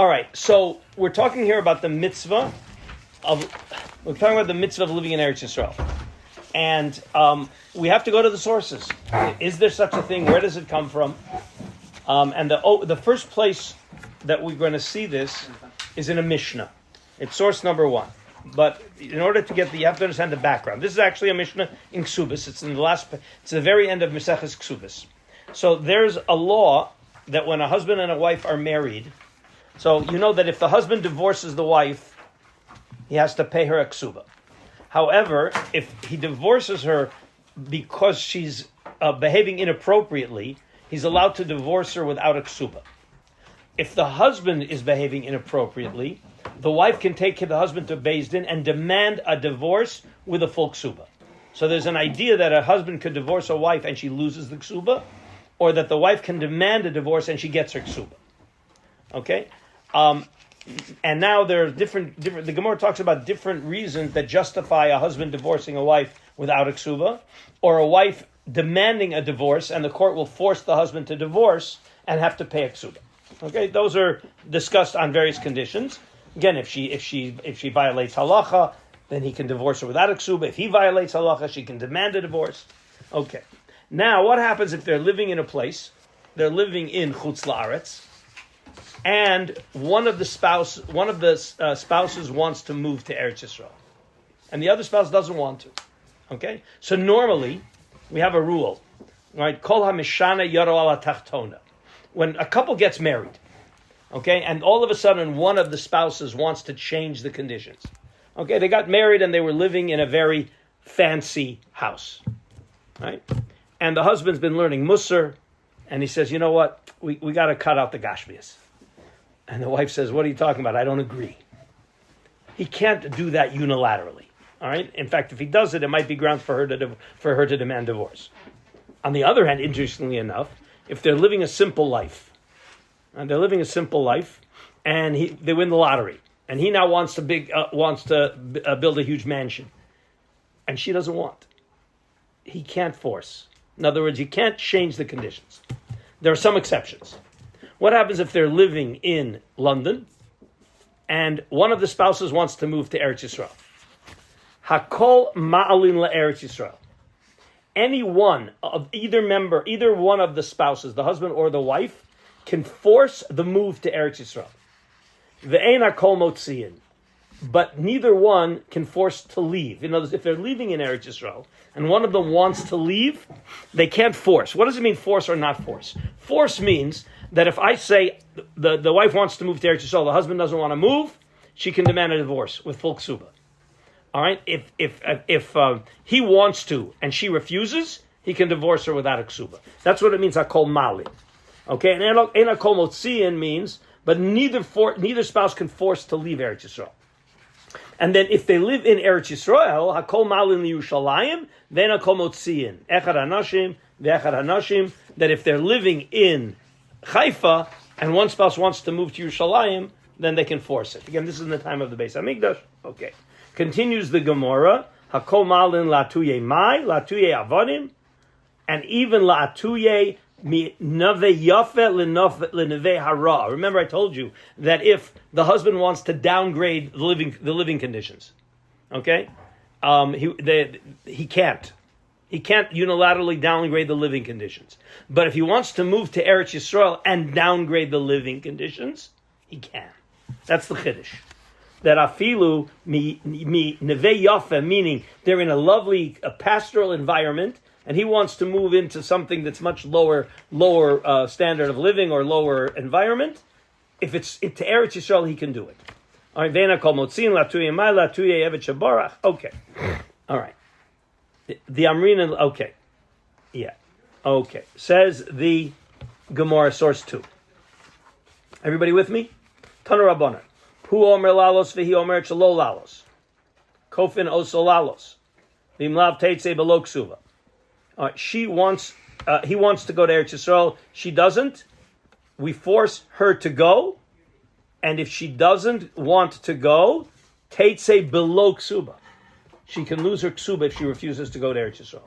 All right, so we're talking here about the mitzvah of living in Eretz Yisrael. And we have to go to the sources. Is there such a thing? Where does it come from? And the first place that we're going to see this is in a Mishnah. It's source number 1. But in order to get you have to understand the background. This is actually a Mishnah in Ksubis. It's the very end of Maseches Ksubis. So there's a law that when a husband and a wife are married, so you know that if the husband divorces the wife, he has to pay her a ksuba. However, if he divorces her because she's behaving inappropriately, he's allowed to divorce her without a ksuba. If the husband is behaving inappropriately, the wife can take the husband to Beis Din and demand a divorce with a full ksuba. So there's an idea that a husband could divorce a wife and she loses the ksuba, or that the wife can demand a divorce and she gets her ksuba. Okay? And now there are different. The Gemara talks about different reasons that justify a husband divorcing a wife without a ksuba, or a wife demanding a divorce, and the court will force the husband to divorce and have to pay a ksuba. Okay, those are discussed on various conditions. Again, if she violates halacha, then he can divorce her without a ksuba. If he violates halacha, she can demand a divorce. Okay. Now, what happens if they're living in a place? They're living in Chutz La'aretz, and one of the spouses wants to move to Eretz Yisrael, and the other spouse doesn't want to. Okay, so normally we have a rule, right? Kol hamishana yaro ala tachtona. When a couple gets married, okay, and all of a sudden one of the spouses wants to change the conditions. Okay, they got married and they were living in a very fancy house, right? And the husband's been learning Musar, and he says, you know what, we got to cut out the Gashmias. And the wife says, what are you talking about? I don't agree. He can't do that unilaterally. All right. In fact, if he does it, it might be grounds for her to demand divorce. On the other hand, interestingly enough, if they're living a simple life, and they win the lottery, and he now wants to build a huge mansion, and she doesn't want, he can't force. In other words, you can't change the conditions. There are some exceptions. What happens if they're living in London and one of the spouses wants to move to Eretz Yisrael? Hakol ma'alin la'Eretz Yisrael. Either one of the spouses, the husband or the wife, can force the move to Eretz Yisrael. Ve'ein hakol motziin. But neither one can force to leave. In other words, if they're living in Eretz Yisrael and one of them wants to leave, they can't force. What does it mean, force or not force? Force means that if I say the wife wants to move to Eretz Yisrael, the husband doesn't want to move, she can demand a divorce with full ksuba. All right? If he wants to and she refuses, he can divorce her without a ksuba. That's what it means, hakol mali. Okay? And ein hakol motziin means, but neither spouse can force to leave Eretz Yisrael. And then if they live in Eretz Yisrael, hakol malin liyushalayim, then hakol motziin. Echad hanashim, ve'echad hanashim, that if they're living in Haifa and one spouse wants to move to Yerushalayim, then they can force it. Again, this is in the time of the Beis Hamikdash. Okay. Continues the Gemara, hakol malin la'atuye mai, la'atuye avodim, and even la'atuye mi nave yafe l'neve hara. Remember, I told you that if the husband wants to downgrade the living conditions, okay, he can't. He can't unilaterally downgrade the living conditions. But if he wants to move to Eretz Yisrael and downgrade the living conditions, he can. That's the chiddush. That afilu mi neve yafe, meaning they're in a lovely pastoral environment, and he wants to move into something that's much lower standard of living or lower environment. If it's to Eretz Yisrael, he can do it. All right, vena kol motzin latuye mai latuye evet shabarach. Okay, all right. The Amrina, okay, yeah, okay. Says the Gemara, source 2. Everybody with me? Tana Rabbanan. Hu omer lalos v'hi omer shelo lalos. Kofin oso lalos. V'imlav teitze below ksuva. All right, he wants to go to Eretz Yisrael. She doesn't. We force her to go, and if she doesn't want to go, teitze below ksuba. She can lose her ksuba if she refuses to go to Eretz Yisrael.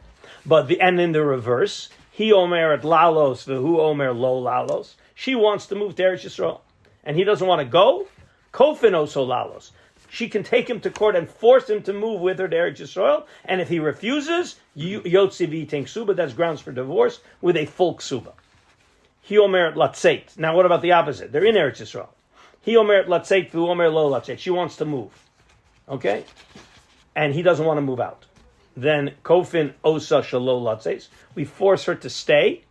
And in the reverse, he omer at lalos v'hu omer lo lalos. She wants to move to Eretz Yisrael, and he doesn't want to go, kofin osolalos. She can take him to court and force him to move with her to Eretz Yisrael, and if he refuses, yotzi v'yiteng ksuba, that's grounds for divorce with a full ksuba. He omeret latzeit. Now what about the opposite? They're in Eretz Yisrael. He omeret latzeit, v'hu omer lo latzeit. She wants to move. Okay? And he doesn't want to move out. Then kofin osa shalo latzeit. We force her to stay,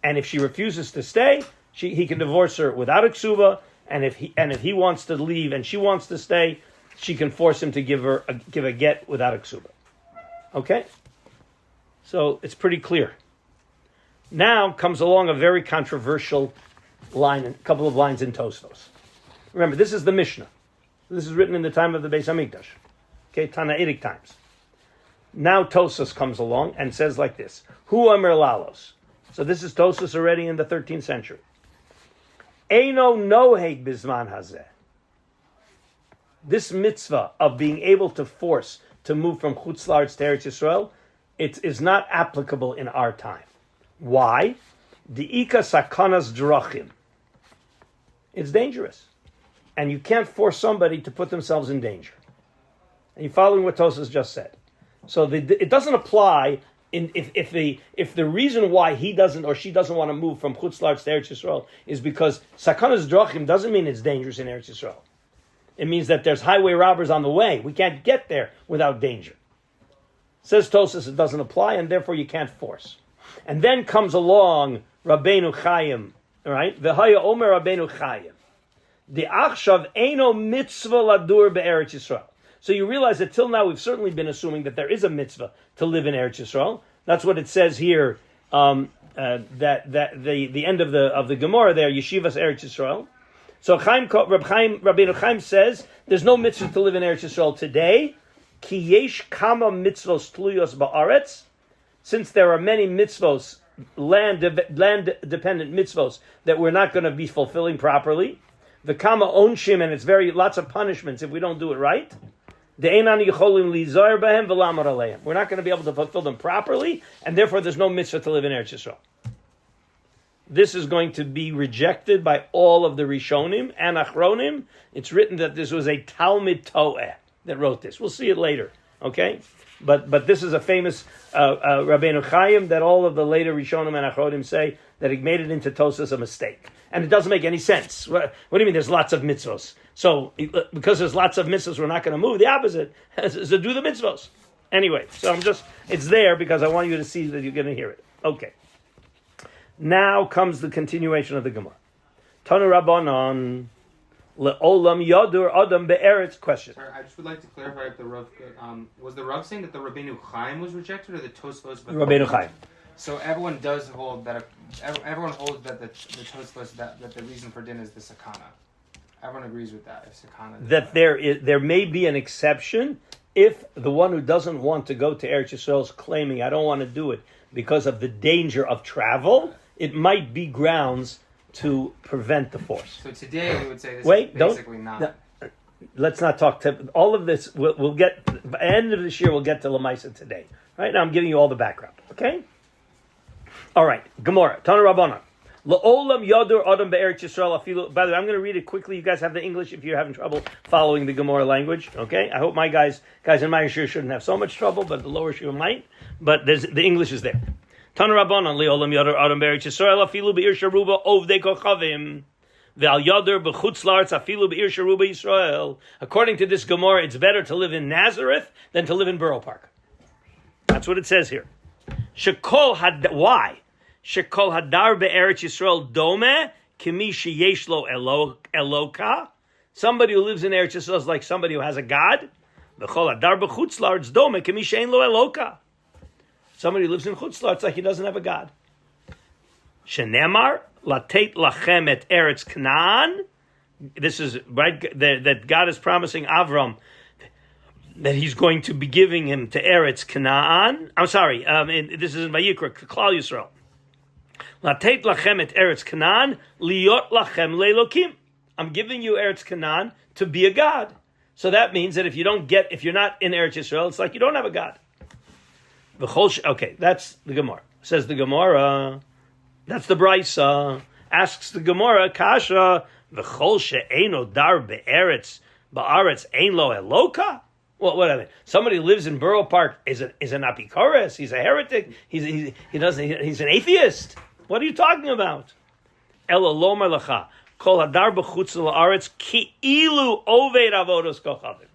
and if she refuses to stay, he can divorce her without a ksuba, and if he wants to leave and she wants to stay, she can force him to give a get without a ksuba. Okay? So it's pretty clear. Now comes along a very controversial line, a couple of lines in Tosfos. Remember, this is the Mishnah. This is written in the time of the Beis Hamikdash. Okay, Tanaitic times. Now Tosfos comes along and says like this: Hu Amar Lalos. So this is Tosfos already in the 13th century. Eino noheg bizman hazeh. This mitzvah of being able to force to move from Chutz La'aretz to Eretz Yisrael, it is not applicable in our time. Why? Di'ika sakanas drachim. It's dangerous. And you can't force somebody to put themselves in danger. And you're following what Tosas just said. So it doesn't apply if the reason why he doesn't or she doesn't want to move from Chutz La'aretz to Eretz Yisrael is because sakanas drachim doesn't mean it's dangerous in Eretz Yisrael. It means that there's highway robbers on the way. We can't get there without danger. Says Tosas, it doesn't apply, and therefore you can't force. And then comes along Rabbeinu Chaim, right? V'haya Omer Rabbeinu Chaim. The Achshav Eino Mitzvah Ladur be'Eretz Yisrael. So you realize that till now we've certainly been assuming that there is a mitzvah to live in Eretz Yisrael. That's what it says here. That the end of the Gemara there, Yeshivas Eretz Yisrael. So Rabbeinu Chaim says there's no mitzvah to live in Eretz Yisrael today. Ki yesh kama mitzvos tluyos ba'aretz. Since there are many mitzvos, land-dependent mitzvos, that we're not going to be fulfilling properly. The kama onshim, and it's lots of punishments if we don't do it right. We're not going to be able to fulfill them properly, and therefore there's no mitzvah to live in Eretz Yisrael. This is going to be rejected by all of the Rishonim and Achronim. It's written that this was a Talmid Toeh that wrote this. We'll see it later, okay? But this is a famous Rabbeinu Chaim that all of the later Rishonim and Achronim say that it made it into Tosas a mistake. And it doesn't make any sense. What do you mean there's lots of mitzvos? So because there's lots of mitzvos, we're not going to move. The opposite is to do the mitzvos. Anyway, so it's there because I want you to see that you're going to hear it. Okay. Now comes the continuation of the Gemara. Tanu Rabbanon le'olam yadur adam be'eretz. Question. Sorry, I just would like to clarify if the Rav was the Rav saying that the Rabbeinu Chaim was rejected or the Tosfos? Rabbeinu Chaim. So everyone does hold that. Everyone holds that the Tosfos that the reason for din is the sakana. Everyone agrees with that. If sakana. That there may be an exception if the one who doesn't want to go to Eretz Yisrael is claiming I don't want to do it because of the danger of travel. It might be grounds to prevent the force. So today we would say this is basically not. Let's not talk to all of this. We'll get by the end of this year. We'll get to Lamaisa today. Right now, I'm giving you all the background. Okay. All right. Gemara. Tana Rabbana. La'olam yadur adam be'eretz Yisrael afilu. By the way, I'm going to read it quickly. You guys have the English if you're having trouble following the Gemara language. Okay. I hope my guys in my shir shouldn't have so much trouble, but the lower shir might. But the English is there. Tana Rabbanan le'olam yadur adam be'eretz Yisrael afilu be'ir sharuba ovdei kochavim. Ve'al yadur b'chutz la'aretz afilu be'ir sharuba Yisrael. According to this Gemara, it's better to live in Nazareth than to live in Borough Park. That's what it says here. Why? Shekol hadar be'eretz Yisrael dome kimi sheyesh lo eloka. Somebody who lives in Eretz Yisrael is like somebody who has a god. V'chol hadar b'chutz la'aretz dome kimi she'ein lo eloka. Somebody who lives in Chutz La'aretz like he doesn't have a god. Shenemar latet lachem et Eretz Canaan. This is right that God is promising Avram that He's going to be giving him to Eretz Canaan. I'm sorry. This is in Vayikra, Klal Yisrael. Latet lachem et Eretz Canaan liot lachem le'elokim. I'm giving you Eretz Canaan to be a god. So that means that if you're not in Eretz Yisrael, it's like you don't have a god. Okay, that's the Gemara. Says the Gemara. That's the Brisa. Asks the Gemara, Kasha V'chol she'eno dar be'eretz ba'aretz ein lo eloka. What I mean? Somebody who lives in Borough Park is an apikoros. He's a heretic. He's an atheist. What are you talking about? Ela lo malacha kol hadar b'chutz la'aretz ki ilu oved avodos kochavim.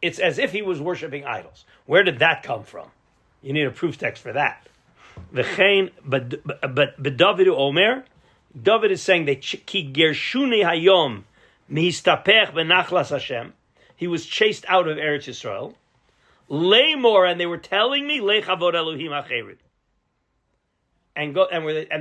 It's as if he was worshiping idols. Where did that come from? You need a proof text for that. V'chein, but David Omer, David is saying that ki gershuni hayom mihistapech benachlas Hashem. He was chased out of Eretz Yisrael. Leimor, and they were telling me lechavod Elohim acherid, and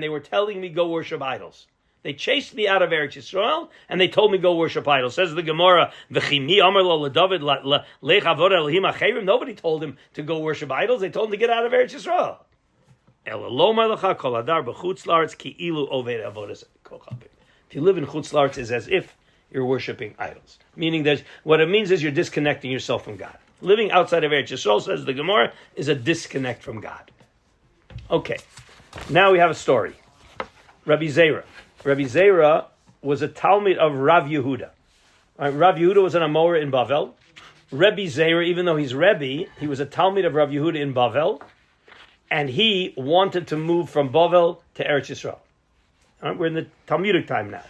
they were telling me go worship idols. They chased me out of Eretz Yisrael, and they told me go worship idols. Says the Gemara, "V'chimi amar lo leDavid lechavod Elohim acherim." Nobody told him to go worship idols. They told him to get out of Eretz Yisrael. Ela lo malacha kol hadar b'chutz la'aretz ki ilu oved avodas kochavim. If you live in chutz la'aretz, it's as if you're worshiping idols. Meaning that what it means is you're disconnecting yourself from God. Living outside of Eretz Yisrael, says the Gemara, is a disconnect from God. Okay, now we have a story. Rabbi Zera. Rabbi Zera was a Talmid of Rav Yehuda. Rav Yehuda was an Amora in Bavel. Rabbi Zera, even though he's Rebbe, he was a Talmid of Rav Yehuda in Bavel, and he wanted to move from Bavel to Eretz Yisrael. We're in the Talmudic time now.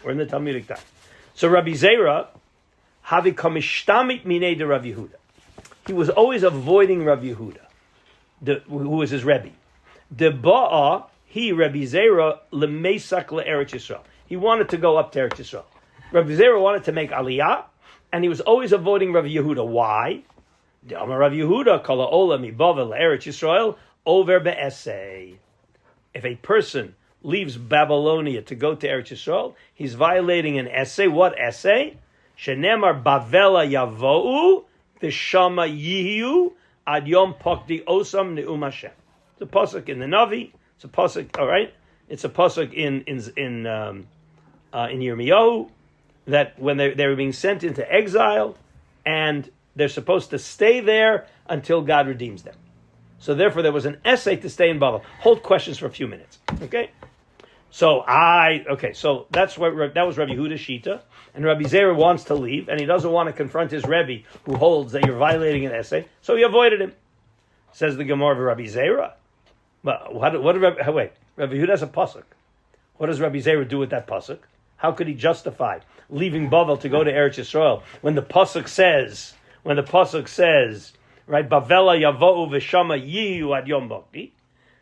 So Rabbi Zera, havi kamishtamit minei de Rav Yehuda. He was always avoiding Rav Yehuda, who was his Rebbe. De ba'a, he, Rabbi Zera, lemesak le'eretz Yisrael. He wanted to go up to Eretz Yisrael. Rabbi Zera wanted to make aliyah, and he was always avoiding Rav Yehuda. Why? De amar Rav Yehuda, kala ola mi bavel le'eretz Yisrael, over be'esei. If a person leaves Babylonia to go to Eretz Yisrael, he's violating an essay. What essay? Shenemar Bavela Yavo'u V'Shama Yihiu Ad Yom Pokdi Osam Ne'um Hashem. It's a pasuk in the Navi. It's a pasuk. All right. It's a pasuk in Yirmiyahu that when they were being sent into exile, and they're supposed to stay there until God redeems them. So therefore, there was an essay to stay in Babel. Hold questions for a few minutes. Okay. So that's what that was Rabbi Yehuda Shita, and Rabbi Zera wants to leave, and he doesn't want to confront his Rebbe who holds that you're violating an essay, so he avoided him. Says the Gemara of Rabbi Zera. But Rabbi Yehuda has a pasuk. What does Rabbi Zera do with that pasuk? How could he justify leaving Bavel to go to Eretz Yisrael when the pasuk says, right, Bavela Yavo'u V'Shama Yiyu Ad Yom Bokdi?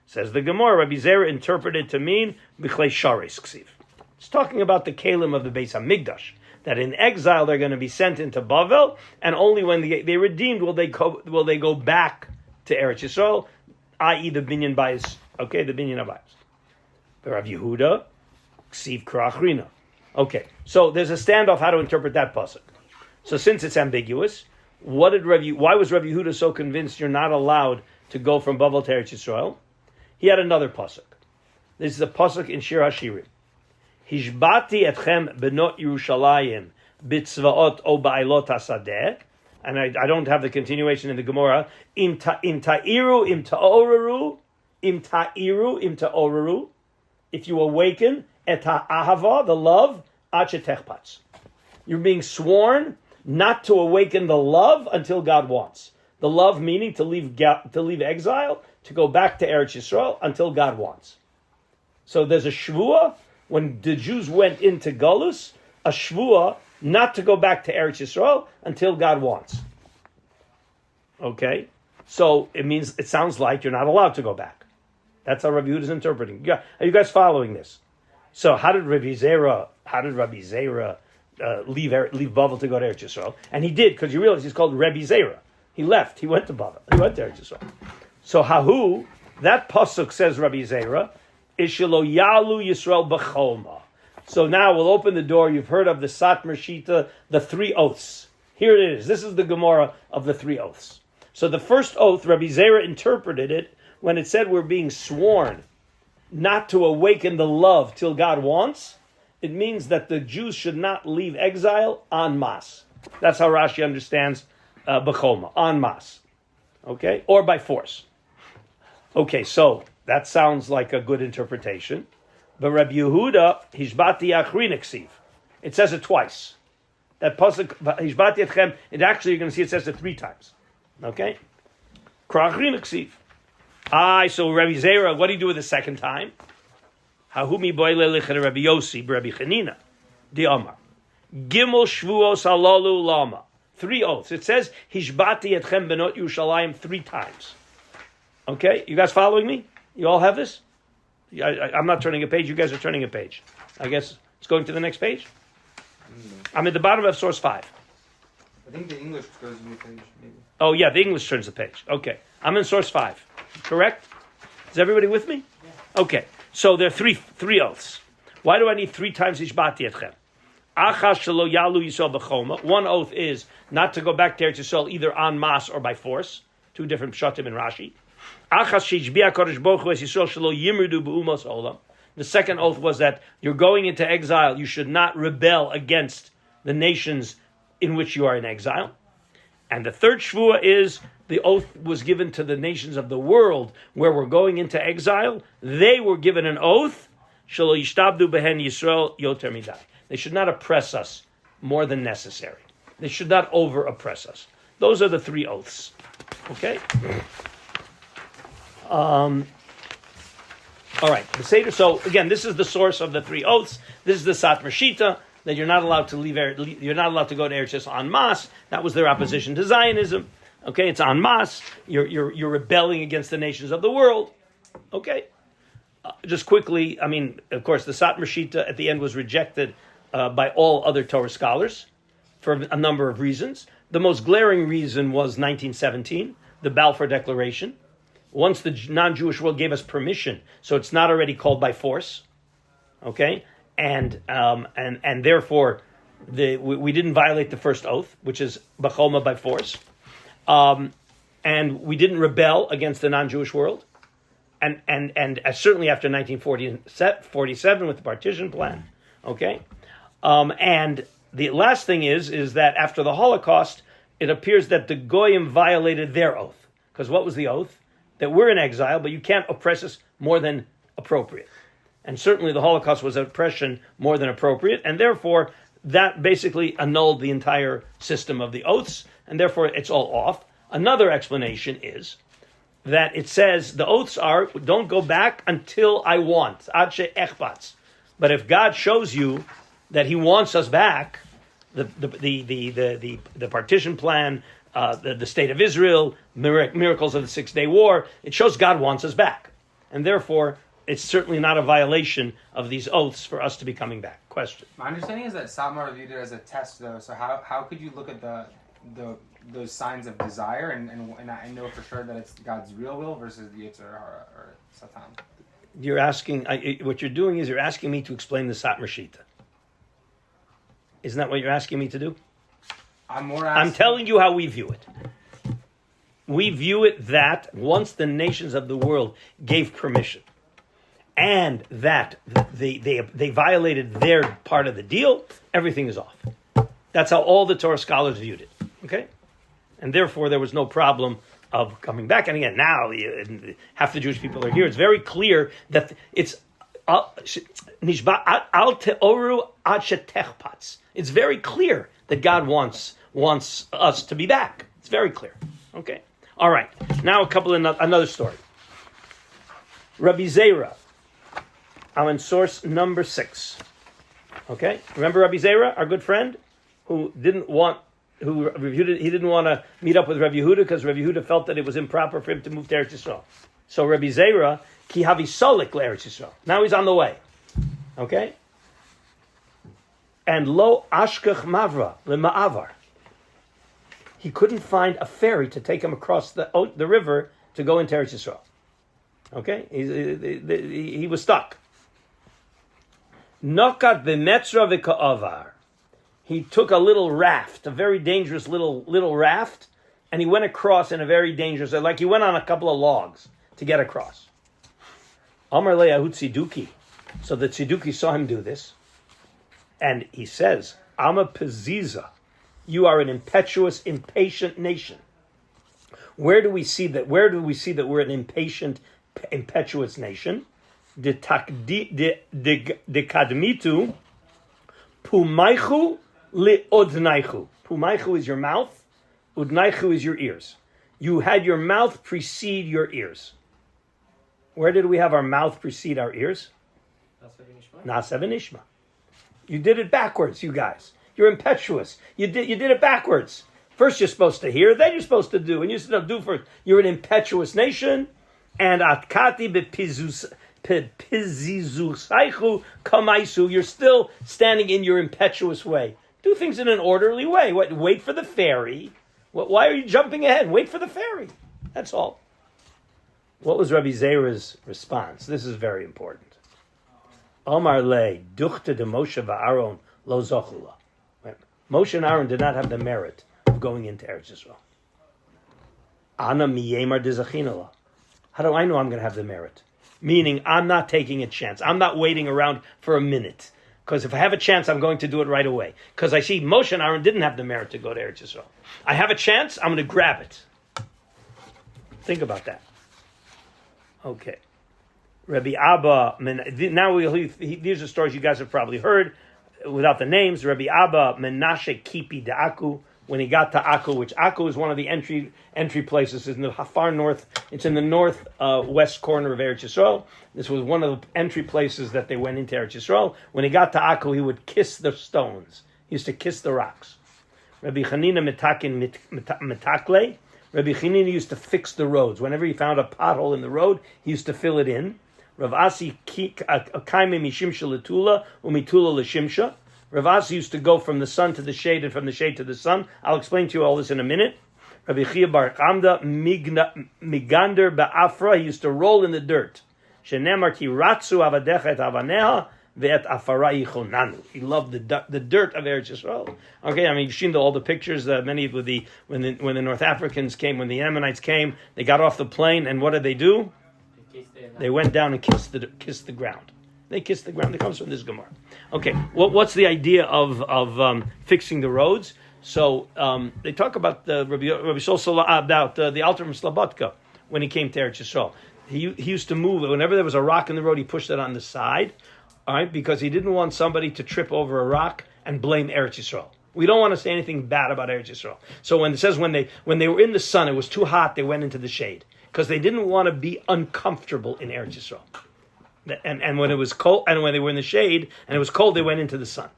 Says the Gemara, Rabbi Zera interpreted to mean Bichlei Sharis Ksiv. It's talking about the Kalim of the Beis HaMikdash, that in exile they're going to be sent into Bavel, and only when they redeemed will they go back to Eretz Yisrael, i.e. the Binyan Bayis, the Binyan Abayis. The Rav Yehuda, Ksiv Krachrina. Okay, so there's a standoff how to interpret that pasuk. So since it's ambiguous, why was Rav Yehuda so convinced you're not allowed to go from Bavel to Eretz Yisrael? He had another pasuk. This is a pasuk in Shir Hashirim. Hishbati etchem benot Yerushalayim bitzvaot o ba'ilot hasadeh. And I don't have the continuation in the Gemara. Im ta'iru, im ta'oraru. If you awaken et ha'ahava, the love, achetechpatz. You're being sworn not to awaken the love until God wants. The love meaning to leave exile, to go back to Eretz Yisrael until God wants. So there's a shvuah when the Jews went into Galus, a shvuah not to go back to Eretz Yisrael until God wants. Okay, so it sounds like you're not allowed to go back. That's how Rabbi Yehuda is interpreting. Are you guys following this? So how did Rabbi Zera leave Bavel to go to Eretz Yisrael? And he did, because you realize he's called Rabbi Zera. He left. He went to Bavel. He went to Eretz Yisrael. So Hahu, that pasuk says Rabbi Zera, Ishelo Yalu Yisrael B'choma. So now we'll open the door. You've heard of the Satmar Shita, the 3 oaths. Here it is. This is the Gemara of the 3 oaths. So the first oath, Rabbi Zera interpreted it when it said we're being sworn not to awaken the love till God wants. It means that the Jews should not leave exile en masse. That's how Rashi understands B'choma, en masse. Okay? Or by force. Okay, so that sounds like a good interpretation. But Rabbi Yehuda, Hishbati Achrin Ksiv. It says it twice. That pasuk Hishbati Etchem. It actually, you're going to see it says it 3 times. Okay. So Rabbi Zera, what do you do with the second time? Hahumi boile lichere Rabbi Yossi, Rabbi Chanina, di Omar. Gimel shvuos halalu lama. 3 oaths. It says Hishbati Etchem benot Yerushalayim 3 times. Okay, you guys following me? You all have this? I'm not turning a page. You guys are turning a page. I guess it's going to the next page. I'm at the bottom of source 5. I think the English goes to the page, maybe. Oh yeah, the English turns the page. Okay, I'm in source 5. Correct? Is everybody with me? Yeah. Okay, so there are three oaths. Why do I need 3 times Hishbati Etchem? Achas shelo yalu Yisrael b'choma. 1 oath is not to go back to Eretz Yisrael either en masse or by force. 2 different pshatim in Rashi. Achas sheishbia kodesh baruch hu es Yisrael shelo yimrdu b'umos olam. The second oath was that you're going into exile. You should not rebel against the nations in which you are in exile. And the third shvua is the oath was given to the nations of the world where we're going into exile. They were given an oath. Shelo yishtabdu behen Yisrael yoter midai. They should not oppress us more than necessary. They should not over-oppress us. Those are the 3 oaths. Okay? All right. So again, this is the source of the 3 oaths. This is the Satmar Shita, that you're not allowed to leave. You're not allowed to go to Eretz Yisrael en masse. That was their opposition to Zionism. Okay, it's en masse. You're rebelling against the nations of the world. Okay. Just quickly, I mean, of course, the Satmar Shita at the end was rejected by all other Torah scholars for a number of reasons. The most glaring reason was 1917, the Balfour Declaration. Once the non-Jewish world gave us permission, so it's not already called by force, okay, and therefore we didn't violate the first oath, which is b'choma, by force, and we didn't rebel against the non-Jewish world, and certainly after 1947 with the partition plan, okay, and the last thing is that after the Holocaust, it appears that the Goyim violated their oath, because what was the oath? That we're in exile, but you can't oppress us more than appropriate. And certainly the Holocaust was oppression more than appropriate, and therefore that basically annulled the entire system of the oaths, and therefore it's all off. Another explanation is that it says the oaths are, don't go back until I want, ad she'echbatz. But if God shows you that He wants us back, the partition plan, the state of Israel, miracles of the 6-day war, it shows God wants us back. And therefore, it's certainly not a violation of these oaths for us to be coming back. Question. My understanding is that Satmar viewed it as a test, though. So how could you look at those signs of desire and I know for sure that it's God's real will versus the Yetzer Hara or Satan? You're asking, what you're doing is you're asking me to explain the Satmar Shita. Isn't that what you're asking me to do? I'm telling you how we view it. We view it that once the nations of the world gave permission and that they violated their part of the deal, everything is off. That's how all the Torah scholars viewed it. Okay? And therefore there was no problem of coming back. And again, now half the Jewish people are here. It's very clear that it's it's very clear that God wants us to be back. It's very clear. Okay. All right. Now another story. Rabbi Zera. I'm in source number 6. Okay. Remember Rabbi Zera, our good friend, who didn't want to meet up with Rabbi Yehuda because Rabbi Yehuda felt that it was improper for him to move to Eretz Yisrael. So Rabbi Zera, ki havi solik le'Eretz Yisrael. Now he's on the way. Okay. And lo ashkach mavra le'ma'avar. He couldn't find a ferry to take him across the river to go into Eretz Yisrael. Okay, he was stuck. Nokat b'metzra v'ka'avar. He took a little raft, a very dangerous little raft, and he went across in a very dangerous, like he went on a couple of logs to get across. Amar le'ahu tziduki. So the tziduki saw him do this, and he says, "Ama peziza, you are an impetuous, impatient nation." Where do we see that? Where do we see that we're an impatient, impetuous nation? De kadmitu Pumaichu li'odnaichu. Pumaichu is your mouth. Udnaichu is your ears. You had your mouth precede your ears. Where did we have our mouth precede our ears? Nasa v'nishma. You did it backwards, you guys. You're impetuous. You did it backwards. First you're supposed to hear, then you're supposed to do. And you said, do first. You're an impetuous nation. And atkati bepizizusaichu kamaisu. You're still standing in your impetuous way. Do things in an orderly way. Wait for the ferry. Why are you jumping ahead? Wait for the ferry. That's all. What was Rabbi Zera's response? This is very important. Omar le duchte de Moshe va'Aaron lo zochula. Moshe and Aaron did not have the merit of going into Eretz Yisrael. Ana miyemar dezachinala. How do I know I'm going to have the merit? Meaning, I'm not taking a chance. I'm not waiting around for a minute. Because if I have a chance, I'm going to do it right away. Because I see Moshe and Aaron didn't have the merit to go to Eretz Yisrael. I have a chance, I'm going to grab it. Think about that. Okay. Rabbi Abba, now these are stories you guys have probably heard without the names. Rabbi Abba Menashe Kipi de Aku, when he got to Aku, which Aku is one of the entry places in the far north. It's in the northwest corner of Eretz Yisrael. This was one of the entry places that they went into Eretz Yisrael. When he got to Aku, he would kiss the stones. He used to kiss the rocks. Rabbi Chanina Metakin Metakle. Rabbi Chanina used to fix the roads. Whenever he found a pothole in the road, he used to fill it in. Rav Asi Kaime Mishimsha Latula Umitula Lashimsha. Rav Asi used to go from the sun to the shade and from the shade to the sun. I'll explain to you all this in a minute. Rabbi Chia Bar Kamda Migander Ba'afra. He used to roll in the dirt. Shenemar Ki Ratzu Avadecha Et Avaneha Ve'et Afara Yichonanu. He loved the dirt of Eretz Yisrael. Okay, I mean you've seen all the pictures. Many with when the North Africans came, when the Ammonites came, they got off the plane and what did they do? They went down and kissed the ground. They kissed the ground. It comes from this Gemara. Okay, what's the idea of fixing the roads? So they talk about Rabbi Shol about the altar from Slobodka when he came to Eretz Yisrael. He used to move it. Whenever there was a rock in the road, he pushed it on the side, all right, because he didn't want somebody to trip over a rock and blame Eretz Yisrael. We don't want to say anything bad about Eretz Yisrael. So when it says when they were in the sun, it was too hot, they went into the shade. Because they didn't want to be uncomfortable in Eretz Yisrael. And when it was cold, and when they were in the shade, and it was cold, they went into the sun.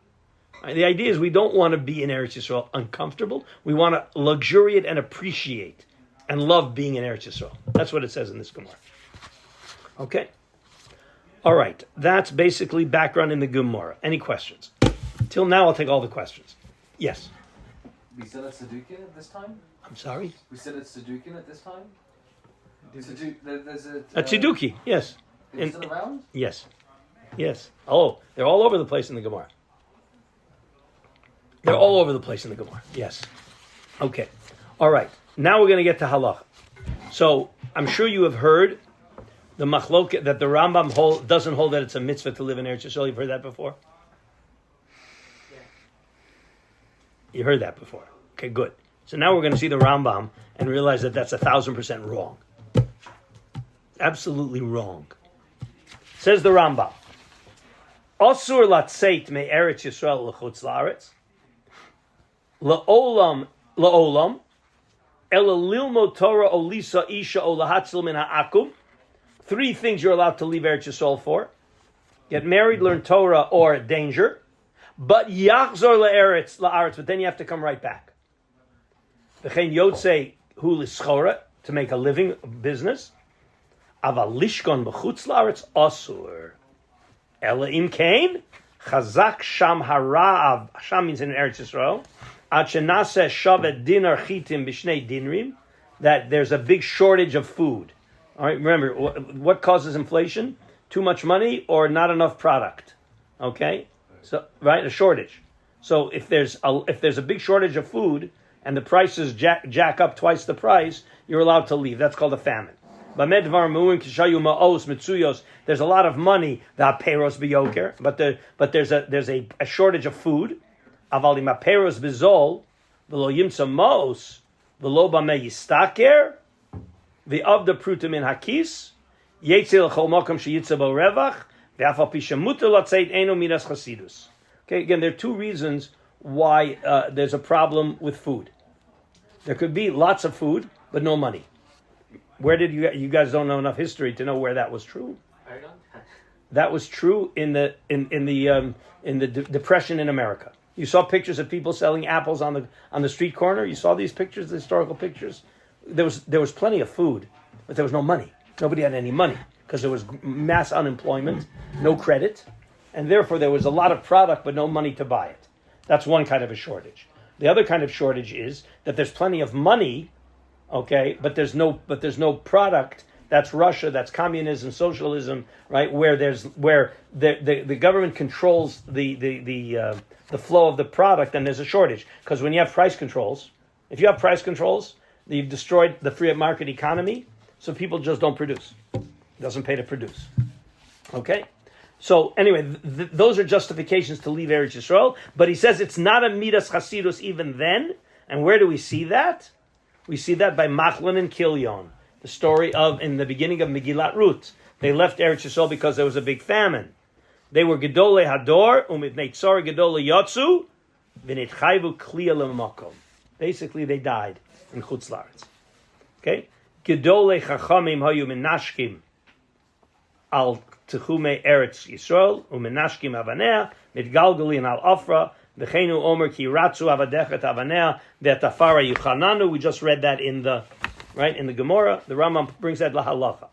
Right? The idea is we don't want to be in Eretz Yisrael uncomfortable. We want to luxuriate and appreciate and love being in Eretz Yisrael. That's what it says in this Gemara. Okay? All right. That's basically background in the Gemara. Any questions? Till now, I'll take all the questions. Yes? We said it's Sadukin at this time? I'm sorry? We said it's Sadukin at this time? There's A Tziduki, yes. Is it around? Yes. Yes. Oh, they're all over the place in the Gemara. They're all over the place in the Gemara. Yes. Okay. All right. Now we're going to get to Halacha. So I'm sure you have heard the machloket that the Rambam doesn't hold that it's a mitzvah to live in Eretz Yisrael. You've heard that before? Yeah. You heard that before. Okay, good. So now we're going to see the Rambam and realize that that's 1,000% wrong. Absolutely wrong. Says the Rambam, Osur latzeit me Eretz Yisrael l'chutz la'aretz la'olam ela lilmod Torah o lisa isha o lahatzil min ha'akum. 3 things you're allowed to leave Eretz Yisrael for: get married, learn Torah, or danger. But yachzor la'aretz, but then you have to come right back. V'chein yotzei hu l'schora, to make a living business. Aval lishkon b'chutz la'aretz asur. Ela im kain chazak sham hara'av. Sham means in Eretz Yisrael. Ad shenaseh shavet dinar chitim b'shnei dinrim. That there's a big shortage of food. All right, remember, what causes inflation? Too much money or not enough product. Okay? So, right, a shortage. So if there's a big shortage of food and the prices jack up twice the price, you're allowed to leave. That's called a famine. There's a lot of money, but there's a shortage of food. Okay, again, there are two reasons why there's a problem with food. There could be lots of food, but no money. Where did you guys don't know enough history to know where that was true? Ireland? That was true in the Depression in America. You saw pictures of people selling apples on the street corner. You saw these pictures, the historical pictures. There was plenty of food, but there was no money. Nobody had any money because there was mass unemployment, no credit, and therefore there was a lot of product but no money to buy it. That's one kind of a shortage. The other kind of shortage is that there's plenty of money, okay, but there's no product. That's Russia. That's communism, socialism, right? Where the government controls the flow of the product, and there's a shortage. Because when you have price controls, if you have price controls, you've destroyed the free market economy. So people just don't produce. It doesn't pay to produce. Okay. So anyway, those are justifications to leave Eretz Yisrael. But he says it's not a midas chasidus even then. And where do we see that? We see that by Machlon and Kilyon. The story of, in the beginning of Megillat Ruth. They left Eretz Yisrael because there was a big famine. They were Gedolei Hador, umivnei tzor Gedolei Yotzu, v'nitchayvu kliya l'makom. Basically, they died in Chutz La'aretz. Okay? Gedolei Chachamim hayu menashkim al Techume Eretz Yisrael, umenashkim avanea, mitgalgalin al Afra, v'cheinu omer ki ratzu avadechet avanea, v'etafara yuchananu. We just read that in the Gemara. The Rambam brings that lahalacha.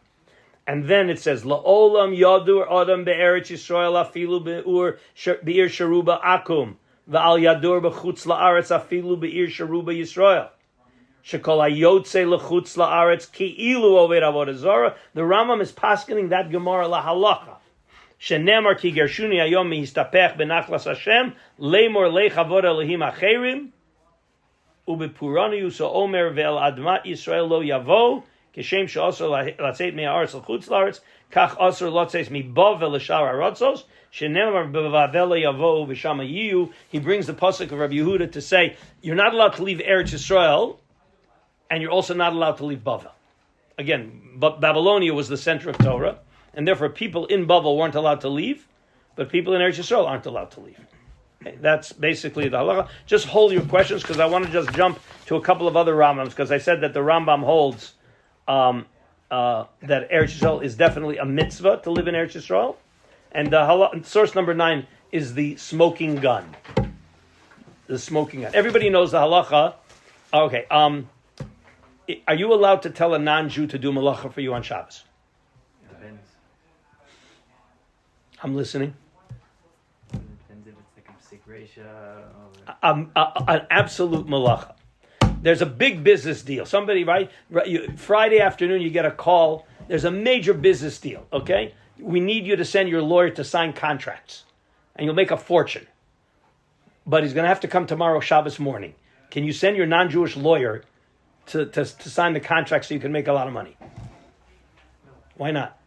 And then it says, La'olam yadur adam be'eretz Yisrael afilu be'ir sharuba akum, v'al yadur b'chutz la'aretz afilu be'ir sharuba Yisrael. Shekol hayotze l'chutz la'aretz ki'ilu oved avodah zara. The Rambam is paskening that Gemara lahalacha. Shenemar ki gershuni hayom mihistapech benachlas Hashem, leimor leich avodah Elohim acherim, ubepuranu yuso omer ve'el admat Yisrael lo yavo, Kishem she'asur latzeit me'aretz l'chutz la'aretz, kach asur latzeit mibavel l'shar haratzos, shenemar bevavel yavo v'shama yiyu. He brings the pasuk of Rabbi Yehuda to say, you're not allowed to leave Eretz Yisrael, and you're also not allowed to leave Bavel. Again, but Babylonia was the center of Torah, and therefore people in Bavel weren't allowed to leave, but people in Eretz Yisrael aren't allowed to leave. Okay, that's basically the halacha. Just hold your questions, because I want to just jump to a couple of other Rambams, because I said that the Rambam holds that Eretz Yisrael is definitely a mitzvah to live in Eretz Yisrael, and source number 9 is the smoking gun. The smoking gun. Everybody knows the halacha. Okay, are you allowed to tell a non-Jew to do malacha for you on Shabbos? Depends. I'm listening. Depends if it's like a sick ratio or... An absolute malacha. There's a big business deal. Somebody, Friday afternoon you get a call. There's a major business deal, okay? We need you to send your lawyer to sign contracts. And you'll make a fortune. But he's going to have to come tomorrow Shabbos morning. Can you send your non-Jewish lawyer to sign the contract so you can make a lot of money? Why not?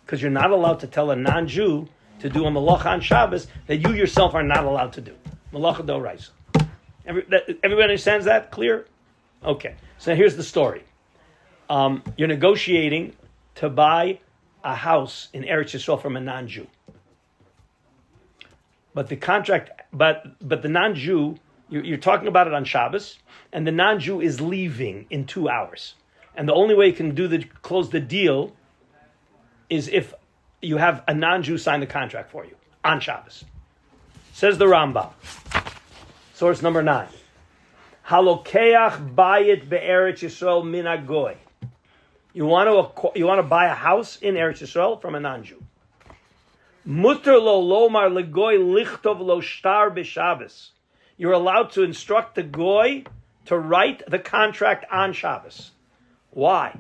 Because you're not allowed to tell a non-Jew to do a malacha on Shabbos that you yourself are not allowed to do. Malacha d'oraisa. Everybody understands that? Clear? Okay. So here's the story. You're negotiating to buy a house in Eretz Yisrael from a non-Jew. But the contract, but the non-Jew, you're talking about it on Shabbos, and the non-Jew is leaving in 2 hours. And the only way you can close the deal is if you have a non-Jew sign the contract for you on Shabbos. Says the Rambam. Source number 9. Halokeach bayit be'eretz Yisrael min hagoy. You want to buy a house in Eretz Yisrael from a non-Jew. Mutter lo lomar legoy lichtov lo shtar b'Shabbos. You're allowed to instruct the goy to write the contract on Shabbos. Why?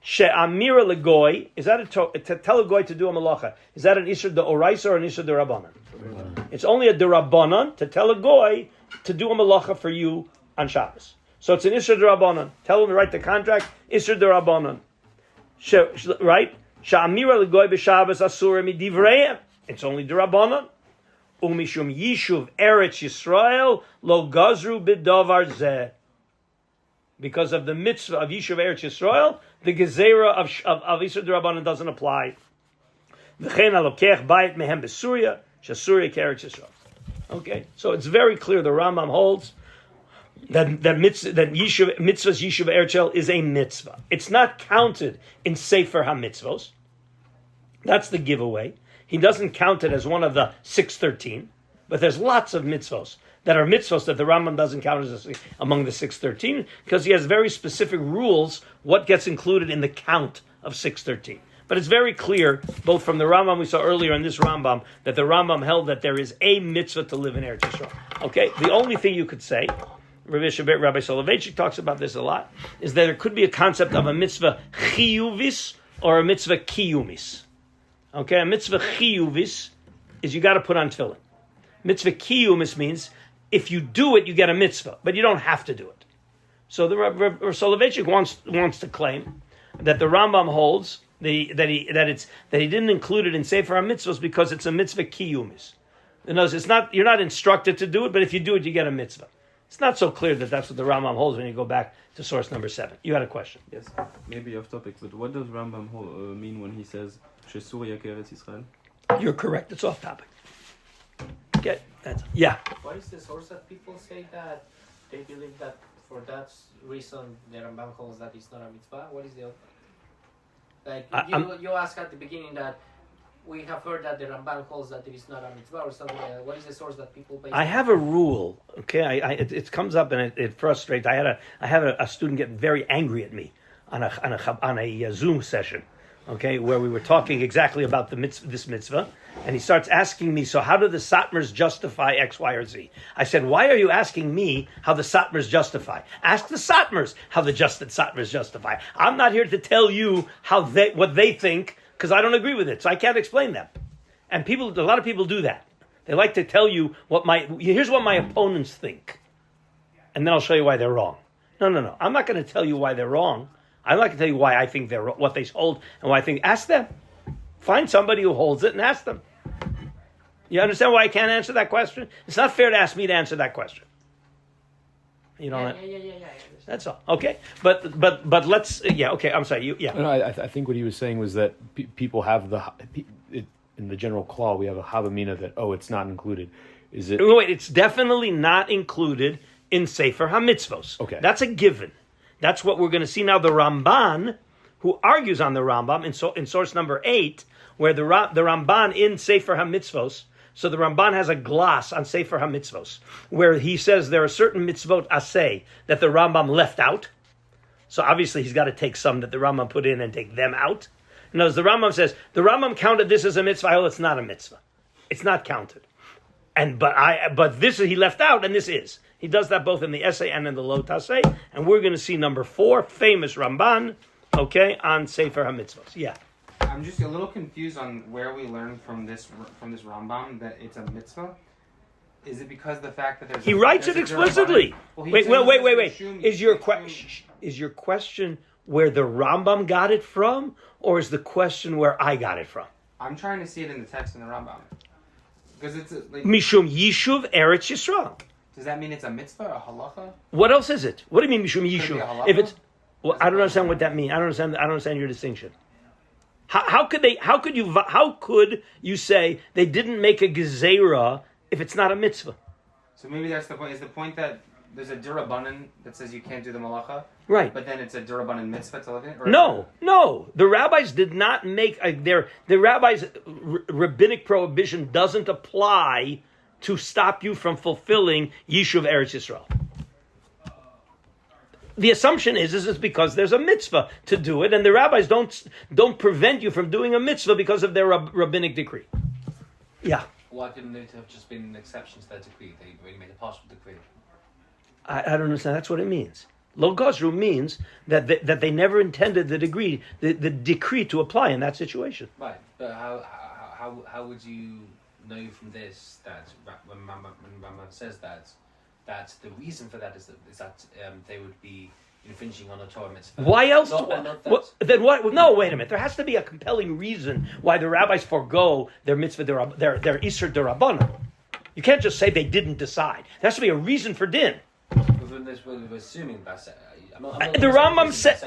She'amira legoy, is that to tell a goy to do a malacha? Is that an isur d'oraisa or an isur d'rabbanan? It's only a d'rabbanan to tell a goy to do a malacha for you on Shabbos. So it's an isur d'rabbanan. Tell him to write the contract, isur d'rabbanan. Right? She'amira legoy b'Shabbos asura midivreim. It's only d'rabbanan. Umishum yishuv Eretz Yisrael lo gazru b'davar zeh. Because of the mitzvah of yishuv Eretz Yisrael, the gezerah of Isur D'Rabbanan doesn't apply. V'chein alokech bayit mehem b'Surya, sheSurya k'Eretz Yisrael. Okay, so it's very clear. The Rambam holds that mitzvahs Yishuv Eretz is a mitzvah. It's not counted in Sefer HaMitzvos. That's the giveaway. He doesn't count it as one of the 613, but there's lots of mitzvos that are mitzvos that the Rambam doesn't count as among the 613 because he has very specific rules what gets included in the count of 613. But it's very clear, both from the Rambam we saw earlier and this Rambam, that the Rambam held that there is a mitzvah to live in Eretz Yisrael. Okay, the only thing you could say, Rabbi Soloveitchik talks about this a lot, is that there could be a concept of a mitzvah chiyuvis or a mitzvah kiyumis. Okay, a mitzvah chiyuvis is you got to put on tefillin. Mitzvah kiyumis means if you do it, you get a mitzvah, but you don't have to do it. So the Rabbi Soloveitchik wants to claim that the Rambam holds that he didn't include it in Sefer HaMitzvos because it's a mitzvah kiyumis. In other words, you're not instructed to do it, but if you do it, you get a mitzvah. It's not so clear that that's what the Rambam holds when you go back to source number 7. You had a question. Yes, maybe off topic, but what does Rambam mean when he says Shesuria Keretz Yisrael? You're correct. It's off topic. Okay. Yeah. What is the source that people say that they believe that for that reason the Rambam calls that it's not a mitzvah? What is the you asked at the beginning that we have heard that the Ramban calls that it is not a mitzvah or something like that. What is the source that people base? I have a rule. Okay, it comes up and it frustrates. I had a student get very angry at me on a Zoom session. Okay, where we were talking exactly about this mitzvah, and he starts asking me, so how do the Satmars justify X, Y, or Z? I said, why are you asking me how the Satmars justify? Ask the Satmars how the Satmars justify. I'm not here to tell you what they think, because I don't agree with it, so I can't explain them. And a lot of people do that. They like to tell you here's what my opponents think, and then I'll show you why they're wrong. No. I'm not going to tell you why they're wrong. I'd like to tell you why I think they're what they hold and why I think. Ask them. Find somebody who holds it and ask them. You understand why I can't answer that question? It's not fair to ask me to answer that question. You know. Yeah. That's all. Okay, but let's. Yeah. Okay. I'm sorry. No, I think what he was saying was that people have in the general claw we have a havamina that it's not included. Is it? Wait, it's definitely not included in Sefer HaMitzvos. Okay, that's a given. That's what we're going to see now. The Ramban, who argues on the Rambam in source number 8, where the Ramban in Sefer HaMitzvos, so the Ramban has a gloss on Sefer HaMitzvos, where he says there are certain mitzvot aseh that the Rambam left out. So obviously he's got to take some that the Rambam put in and take them out. And as the Rambam says, the Rambam counted this as a mitzvah. It's not a mitzvah. It's not counted. But this he left out, and this is. He does that both in the essay and in the Lo Taseh, and we're going to see number 4, famous Ramban, okay, on Sefer HaMitzvos. Yeah. I'm just a little confused on where we learned from this Rambam that it's a mitzvah. Is it because the fact that there's he writes it explicitly? Wait. Is your question where the Rambam got it from, or is the question where I got it from? I'm trying to see it in the text in the Rambam. Because it's like Mishum Yishuv Eretz Yisrael. Does that mean it's a mitzvah, a halacha? What else is it? What do you mean Mishum Could it be a Yishuv? halacha? If it's, I don't understand what that means. I don't understand your distinction. How could you say they didn't make a gezerah if it's not a mitzvah? So maybe that's the point. Is the point that there's a durabanan that says you can't do the malacha? Right. But then it's a durabanan mitzvah to live in? No. The rabbis did not make the rabbis' rabbinic prohibition doesn't apply to stop you from fulfilling Yishuv Eretz Yisrael. The assumption is it's because there's a mitzvah to do it, and the rabbis don't prevent you from doing a mitzvah because of their rabbinic decree. Yeah. Why couldn't it have just been an exception to their decree? They really made a partial decree. I don't understand. That's what it means. Lo gozru means that they never intended the decree to apply in that situation. Right, but how would you know from this that when Rambam says that the reason for that is that they would be infringing on a Torah mitzvah? Why else? Then what? No, wait a minute. There has to be a compelling reason why the rabbis forego their mitzvah, their isur derabbanan. You can't just say they didn't decide. There has to be a reason for din. We're assuming that's the Rambam said,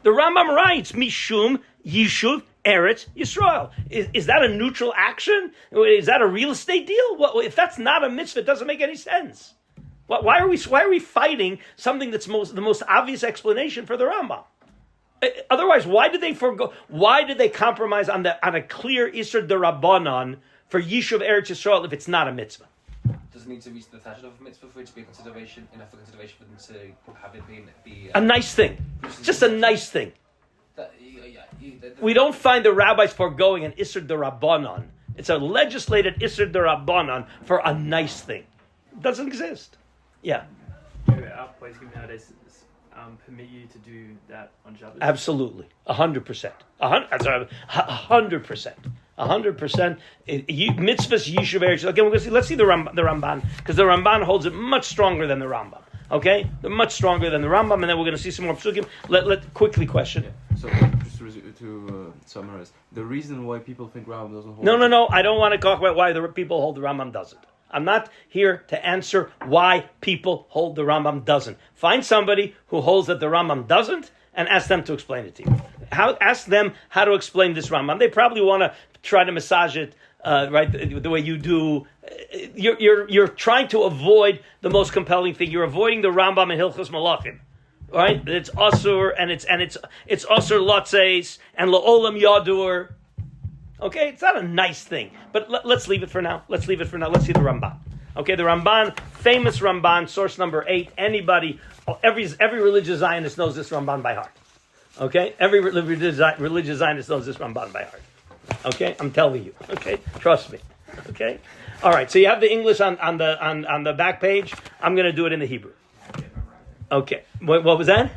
the Rambam writes, Mishum Yishuv Eretz Yisrael. Is that a neutral action? Is that a real estate deal? Well, if that's not a mitzvah, it doesn't make any sense. Why are we fighting something that's the most obvious explanation for the Rambam? Otherwise, why did they forgo? Why did they compromise on a clear Isser D'Rabbanan for Yishuv Eretz Yisrael if it's not a mitzvah? Does it need to reach the threshold of a mitzvah for it to be enough for consideration for them to have it be a nice thing, just a nice thing. We don't find the rabbis foregoing an Isser D'Rabbanan. It's a legislated Isser D'Rabbanan for a nice thing. It doesn't exist. Yeah. Our place nowadays permit you to do that on Shabbos? Absolutely. 100%. 100%. 100%. Mitzvahs Yishuv Eretz. Okay, let's see the Ramban, because the Ramban holds it much stronger than the Rambam. Okay? They're much stronger than the Rambam, and then we're going to see some more psukim. Let quickly question. Yeah. So, just to summarize, the reason why people think Rambam doesn't hold... No. I don't want to talk about why the people hold the Rambam doesn't. I'm not here to answer why people hold the Rambam doesn't. Find somebody who holds that the Rambam doesn't and ask them to explain it to you. Ask them how to explain this Rambam. They probably want to try to massage it right the way you do. You're trying to avoid the most compelling thing. You're avoiding the Rambam in Hilchos Malachim. Right? It's Asur and it's Asur Lotzeis and La'olam Yadur. Okay, it's not a nice thing, but let's leave it for now. Let's see the Ramban. Okay, the Ramban, famous Ramban, source number 8. Every religious Zionist knows this Ramban by heart. Okay, every religious Zionist knows this Ramban by heart. Okay, I'm telling you. Okay, trust me. Okay, all right. So you have the English on the back page. I'm going to do it in the Hebrew. Okay, what was that?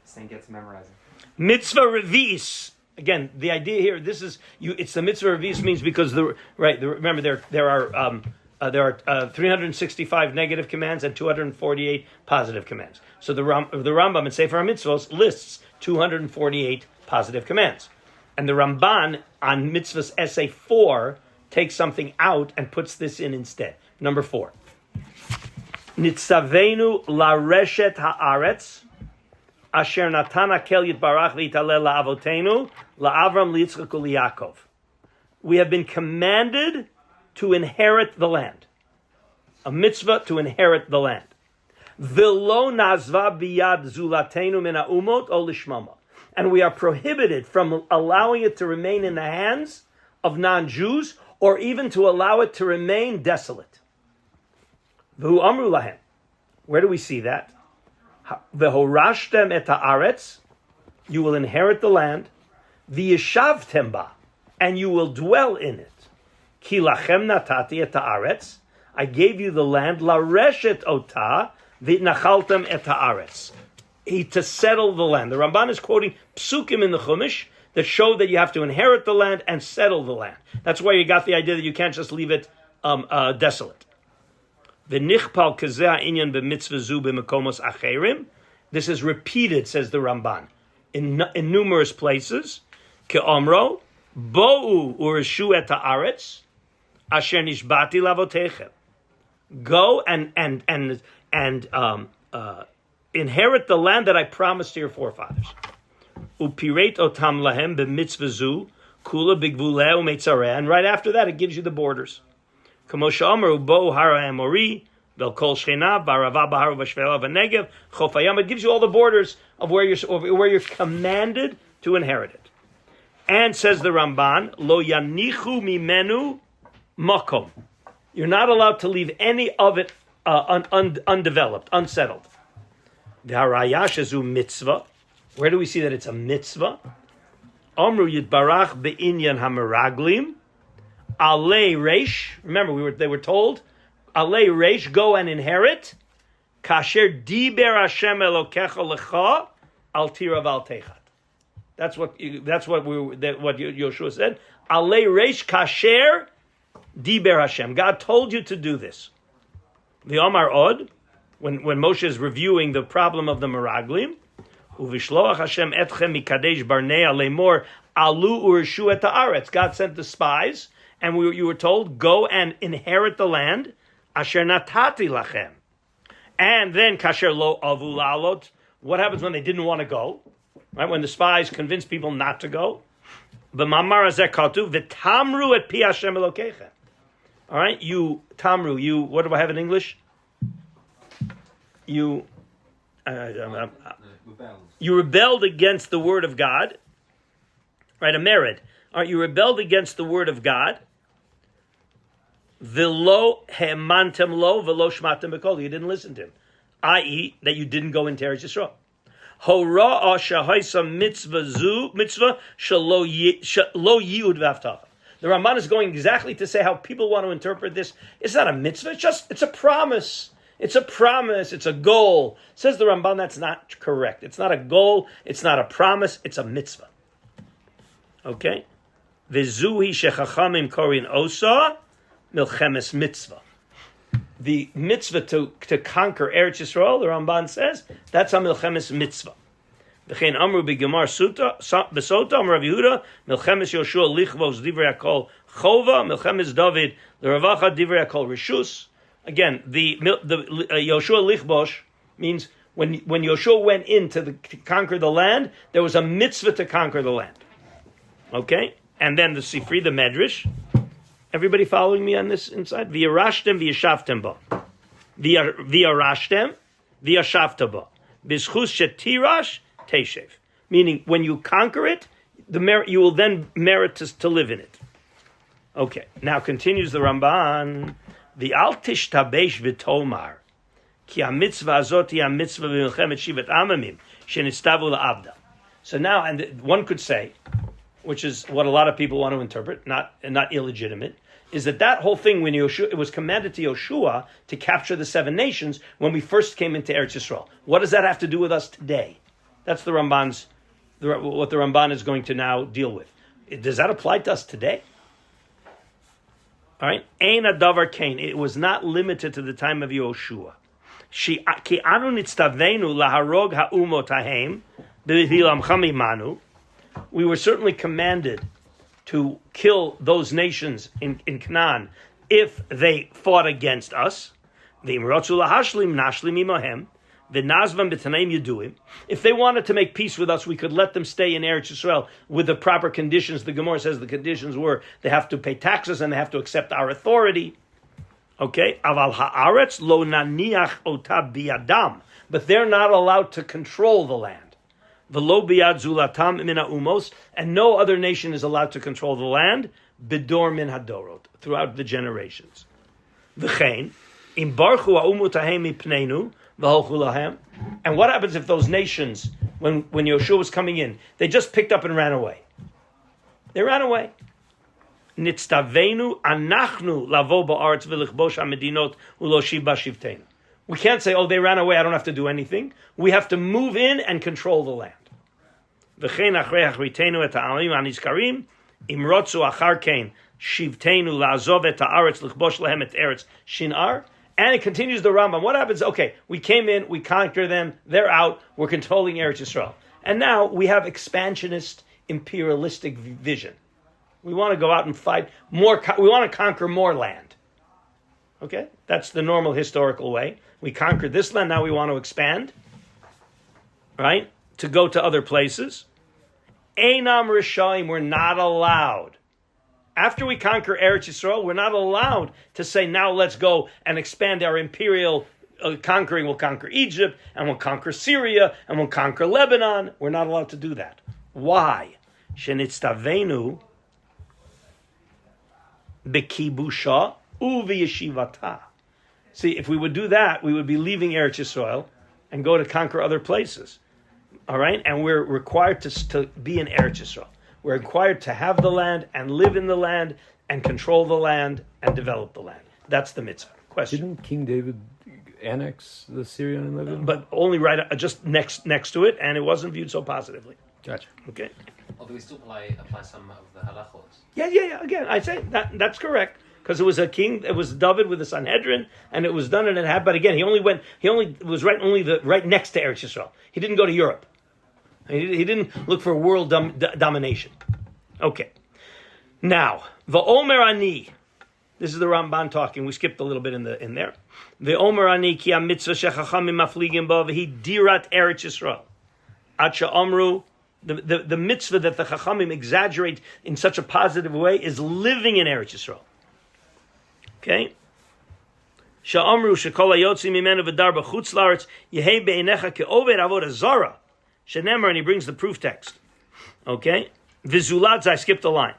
Saint gets memorizing. Mitzvah Revis. Again, the idea here, it's the mitzvah revis means because remember there are 365 negative commands and 248 positive commands. So the Rambam in Sefer HaMitzvos lists 248 positive commands, and the Ramban on Mitzvahs Essay 4 takes something out and puts this in instead. Number 4, Nitzavenu la reshet haaretz. Asher natana kel yitbarach litalel la'avotenu la'avram liyitzchak u'liyaakov. We have been commanded to inherit the land. A mitzvah to inherit the land. V'lo nazva biyad zulatenu min ha'umot o lishmama. And we are prohibited from allowing it to remain in the hands of non-Jews or even to allow it to remain desolate. V'hu amru lahem. Where do we see that? V'horashtem et haaretz, you will inherit the land. V'yeshavtem ba, and you will dwell in it. Ki lachem natati et haaretz, I gave you the land. La reshet ota v'nachaltem et haaretz, to settle the land. The Ramban is quoting psukim in the Chumash that show that you have to inherit the land and settle the land. That's why you got the idea that you can't just leave it desolate. V'nichpal kazeh inyan b'mitzvah zu b'mekomos acherim. This is repeated, says the Ramban, in numerous places. Ke'omro, bo'u u'reshu et haaretz, asher nishbati lavotechem. Go and inherit the land that I promised to your forefathers. Upireit otam lahem b'mitzvah zu, kula b'gvuleh u'meitzareh. And right after that, it gives you the borders. Kamosha Amru Bo Hara Amori, Bel Kol Shchena, Barava Baharu Bashvela V'Negev, Chofayam. It gives you all the borders of where you're commanded to inherit it. And says the Ramban, Lo Yanichu Mimenu Makom. You're not allowed to leave any of it undeveloped, unsettled. The Harayash is mitzvah. Where do we see that it's a mitzvah? Amru Yitbarach Be'inyan Hameraglim. Alei Reish, remember they were told, Alei Reish, go and inherit. Kasher diber Hashem Elokecha lecha al tirav al techat. That's what Yoshua said. Alei Reish kasher diber Hashem. God told you to do this. The Omar Od, when Moshe is reviewing the problem of the Meraglim, Uvishloach Hashem etchem mikadesh barnei lemor alu urshu et haaretz. God sent the spies. And you were told, go and inherit the land, asher natati lachem. And then, kasher lo avu la'alot, what happens when they didn't want to go? right? When the spies convinced people not to go. B'mamar hazeh katuv v'tamru et pi Hashem Elokeichem. All right, you tamru, you. What do I have in English? You rebelled against the word of God, right? A merid. All right, you rebelled against the word of God. V'lo hemantem lo v'lo shmatem b'kol. You didn't listen to him, i.e., that you didn't go into Eretz Yisrael. Hora'a shahaisa mitzvah shelo yiyud v'avtacha. The Ramban is going exactly to say how people want to interpret this. It's not a mitzvah. It's a promise. It's a promise. It's a goal. Says the Ramban, that's not correct. It's not a goal. It's not a promise. It's a mitzvah. Okay? V'zuhi shechachamim korin osa milchemes mitzvah. The mitzvah to conquer Eretz Yisrael, the Ramban says, that's a milchemes mitzvah. V'chein amru b'gemar b'sota amru Rav Yehuda milchemes Yoshua lichvos divrei hakol chova milchemes David l'ravacha divrei hakol rishus. Again, the Yoshua lichbosh means when Yoshua went in to conquer the land, there was a mitzvah to conquer the land. Okay, and then the Sifri, the Medrash. Everybody following me on this inside? V'yarashtem v'yashavtem ba. V'yarashtem v'yashavtem ba. B'schus shetirash teshev. Meaning, when you conquer it, you will then merit to live in it. Okay, now continues the Ramban. V'al tishtabesh v'tomar. Ki ha-mitzvah azoti ha-mitzvah v'milchemet shivat amamim shenitztavu la'abda. So now, and one could say, which is what a lot of people want to interpret, not illegitimate, is that whole thing when it was commanded to Yoshua to capture the 7 nations when we first came into Eretz Yisrael. What does that have to do with us today? That's what the Ramban is going to now deal with. Does that apply to us today? All right, Ein Adavar Kain. It was not limited to the time of Yoshua. Ki anu nitztavenu laharog ha'umot hahem b'vilamcha mimanu. We were certainly commanded to kill those nations in Canaan if they fought against us. If they wanted to make peace with us, we could let them stay in Eretz Yisrael with the proper conditions. The Gemara says the conditions were they have to pay taxes and they have to accept our authority. Okay, aval haaretz lo naniach ota biadam, but they're not allowed to control the land. V'lo biyad zulatam min ha'umos, and no other nation is allowed to control the land. Bidor min hadorot, throughout the generations. V'chein im barchu ha'umot hahem mipneinu v'holchu lahem. And what happens if those nations, when Yoshua was coming in, they just picked up and ran away? They ran away. Nitztavenu anachnu lavo ba'aretz v'lichbosh ha'medinot ulo shiba shivteinu. We can't say, oh, they ran away, I don't have to do anything. We have to move in and control the land. V'chein achrei achritenu et ha'amim ha'nizkarim imrotzu achar kein shivteinu la'azov et ha'aretz lichbosh lehem et eretz shinar. And it continues the Rambam. What happens? Okay, we came in, we conquer them, they're out, we're controlling Eretz Yisrael. And now we have expansionist, imperialistic vision. We want to go out and fight more, we want to conquer more land. Okay, that's the normal historical way. We conquered this land, now we want to expand, right? To go to other places. Einam Rishayim, we're not allowed. After we conquer Eretz Yisrael, we're not allowed to say, now let's go and expand our imperial conquering. We'll conquer Egypt, and we'll conquer Syria, and we'll conquer Lebanon. We're not allowed to do that. Why? Shenitztavenu bekibusha uviyeshivata. See, if we would do that, we would be leaving Eretz Yisrael and go to conquer other places. All right? And we're required to be in Eretz Yisrael. We're required to have the land and live in the land and control the land and develop the land. That's the mitzvah. Question. Didn't King David annex the Syria and Lebanon? But only right just next to it, and it wasn't viewed so positively. Gotcha. Okay. Although we still apply some of the halachos. Yeah. Again, I say that's correct. Because it was a king, it was David with the Sanhedrin, and it was done and it had. But again, he only was right next to Eretz Yisrael. He didn't go to Europe. He didn't look for world domination. Okay. Now, v'omer ani. This is the Ramban talking. We skipped a little bit in there. V'omer ani ki ha-mitzvah shechachamim mafligim ba v'hi dirat Eretz Yisrael. At she'amru the mitzvah that the Chachamim exaggerate in such a positive way is living in Eretz Yisrael. Okay? Sha'amru shekol hayotzi mimenu v'dar b'chutz la'aretz yehei be'einecha ke'oved avodah zara. Shenemar, and he brings the proof text. Okay? V'zulat, I skipped a line.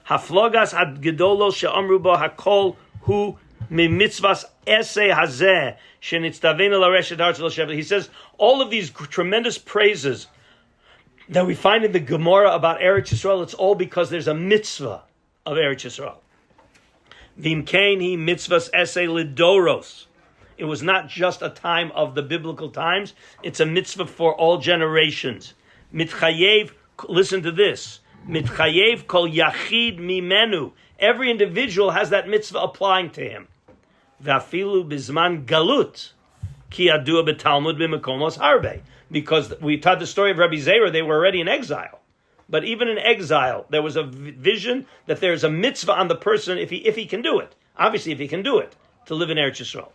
Haflogas ad gedolo she'amru bo hakol hu mitzvahs esei hazeh shenitztavenu la'reshet ha'aretz lo shevet. He says all of these tremendous praises that we find in the Gemara about Eretz Yisrael, it's all because there's a mitzvah of Eretz Yisrael. Vimkein hi mitzvahs esei lidoros. It was not just a time of the biblical times, it's a mitzvah for all generations. Mitchayev, listen to this. Mitchayev kol yachid mimenu. Every individual has that mitzvah applying to him. Vafilu bizman galut. Ki adua b'talmud b'mekomos harbe. Because we taught the story of Rabbi Zera, they were already in exile. But even in exile, there was a vision that there's a mitzvah on the person if he can do it. Obviously, if he can do it, to live in Eretz Yisrael.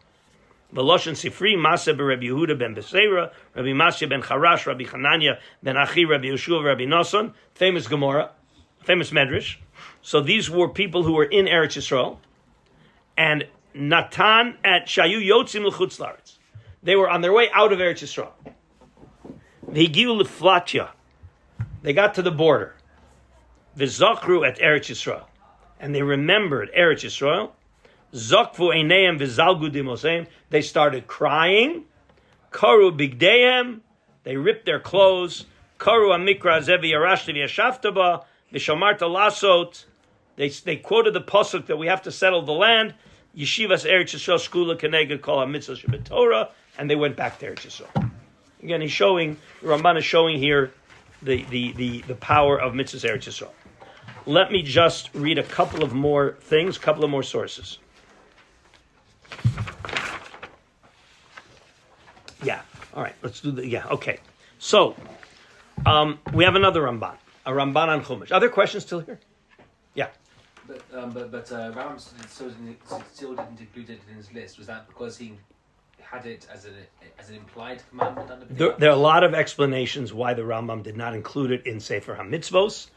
V'loshen Sifri, Maseh Rabbi Yehuda ben Beseira, Rabbi Masya ben Charash, Rabbi Chananya ben Achi, Rabbi Yeshua, Rabbi Nosson, famous Gemara, famous Medrash. So these were people who were in Eretz Yisrael. And Natan at Shayu Yotzim l'chutz la'aretz. They were on their way out of Eretz Yisrael. V'higiu l'flatya. They got to the border. V'zachru at Eretz Yisrael. And they remembered Eretz Yisrael. Zakvu eineim v'zalgu dimoseim. They started crying. Karu bigdeim. They ripped their clothes. Karu amikra zevi yarashti v'yashavtaba v'shamarta lasot. They quoted the pasuk that we have to settle the land. Yeshivas Eretz Yisrael skula keneged kol ha-mitzvah shebetorah. And they went back to Eretz Yisrael. Again, the Ramban is showing here the power of mitzvahs Eretz Yisrael. Let me just read a couple of more things, a couple of more sources. Yeah, all right, let's do okay. So, we have another Ramban, a Ramban on Chumash. Other questions still here? Yeah. But Rabb still didn't include it in his list. Was that because he had it as an implied commandment under there are a lot of explanations why the Rambam did not include it in Sefer HaMitzvos.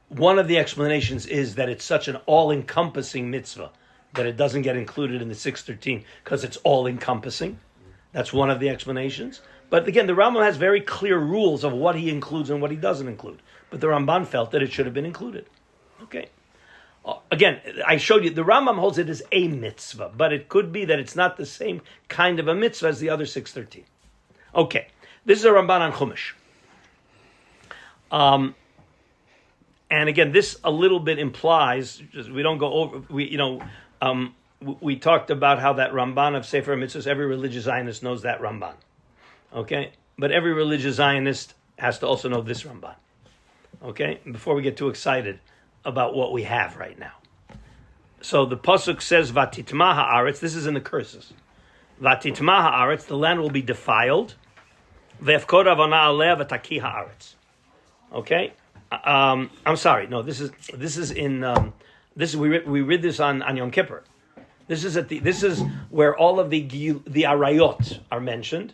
One of the explanations is that it's such an all-encompassing mitzvah that it doesn't get included in the 613 because it's all-encompassing. That's one of the explanations. But again, the Rambam has very clear rules of what he includes and what he doesn't include. But the Ramban felt that it should have been included. Okay. Again, I showed you, the Rambam holds it as a mitzvah, but it could be that it's not the same kind of a mitzvah as the other 613. Okay, this is a Ramban on Chumash. And again, this a little bit implies, we don't go over, we talked about how that Ramban of Sefer Mitzvahs, every religious Zionist knows that Ramban. Okay, but every religious Zionist has to also know this Ramban. Okay, before we get too excited about what we have right now. So the pasuk says, "Vatitma haaretz." This is in the curses. "Vatitma haaretz," the land will be defiled. "Ve'efkod avona aleh v'taki haaretz." Okay, I'm sorry. No, this is in we read this on Yom Kippur. This is where all of the arayot are mentioned,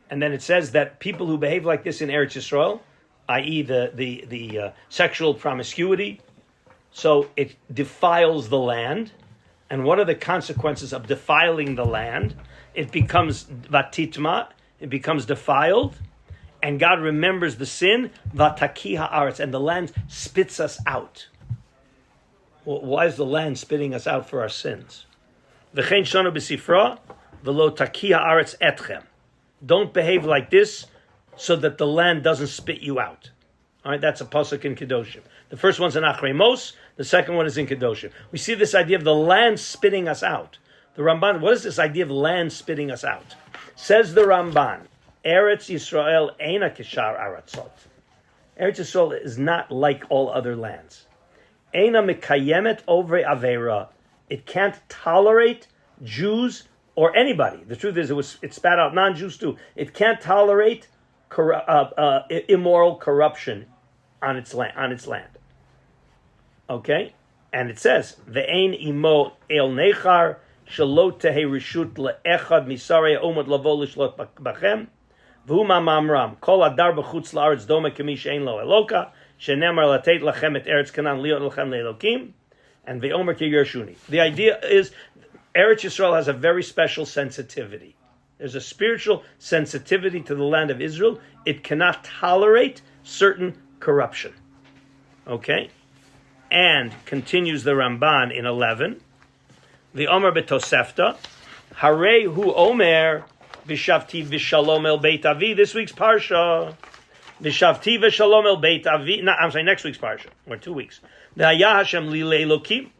and then it says that people who behave like this in Eretz Yisrael, i.e. the sexual promiscuity. So it defiles the land. And what are the consequences of defiling the land? It becomes vatitma, it becomes defiled, and God remembers the sin, vataki haaretz, and the land spits us out. Well, why is the land spitting us out for our sins? V'chein shonu b'sifra, v'lo taki haaretz etchem. Don't behave like this so that the land doesn't spit you out. All right, that's a pasuk in Kedoshim. The first one's in Achrei Mos, the second one is in Kedoshim. We see this idea of the land spitting us out. The Ramban, what is this idea of land spitting us out? Says the Ramban, Eretz Yisrael eina kishar aratzot. Eretz Yisrael is not like all other lands. Eina mekayemet over avera. It can't tolerate Jews or anybody. The truth is, it spat out non-Jews too. It can't tolerate immoral corruption on its land. Okay, and it says ve'ein imo el nechar shelo tehe rishut leechad misarei omad lavo lishlot bachem V'huma mamram kol adar b'chutz la'aretz doma k'mi she'ein lo eloka shenemar latet lachem et eretz kanan liot lachem le'elokim and ve'omer ki yershuni. The idea is Eretz Yisrael has a very special sensitivity. There's a spiritual sensitivity to the land of Israel. It cannot tolerate certain corruption. Okay? And continues the Ramban in 11. The Omer betosefta. Hare hu omer vishavti vishalom el beit avi. This week's parsha. Vishavti vishalom el beit avi. No, I'm sorry, next week's parsha. Or 2 weeks. Ve'haya Hashem li le'elokim.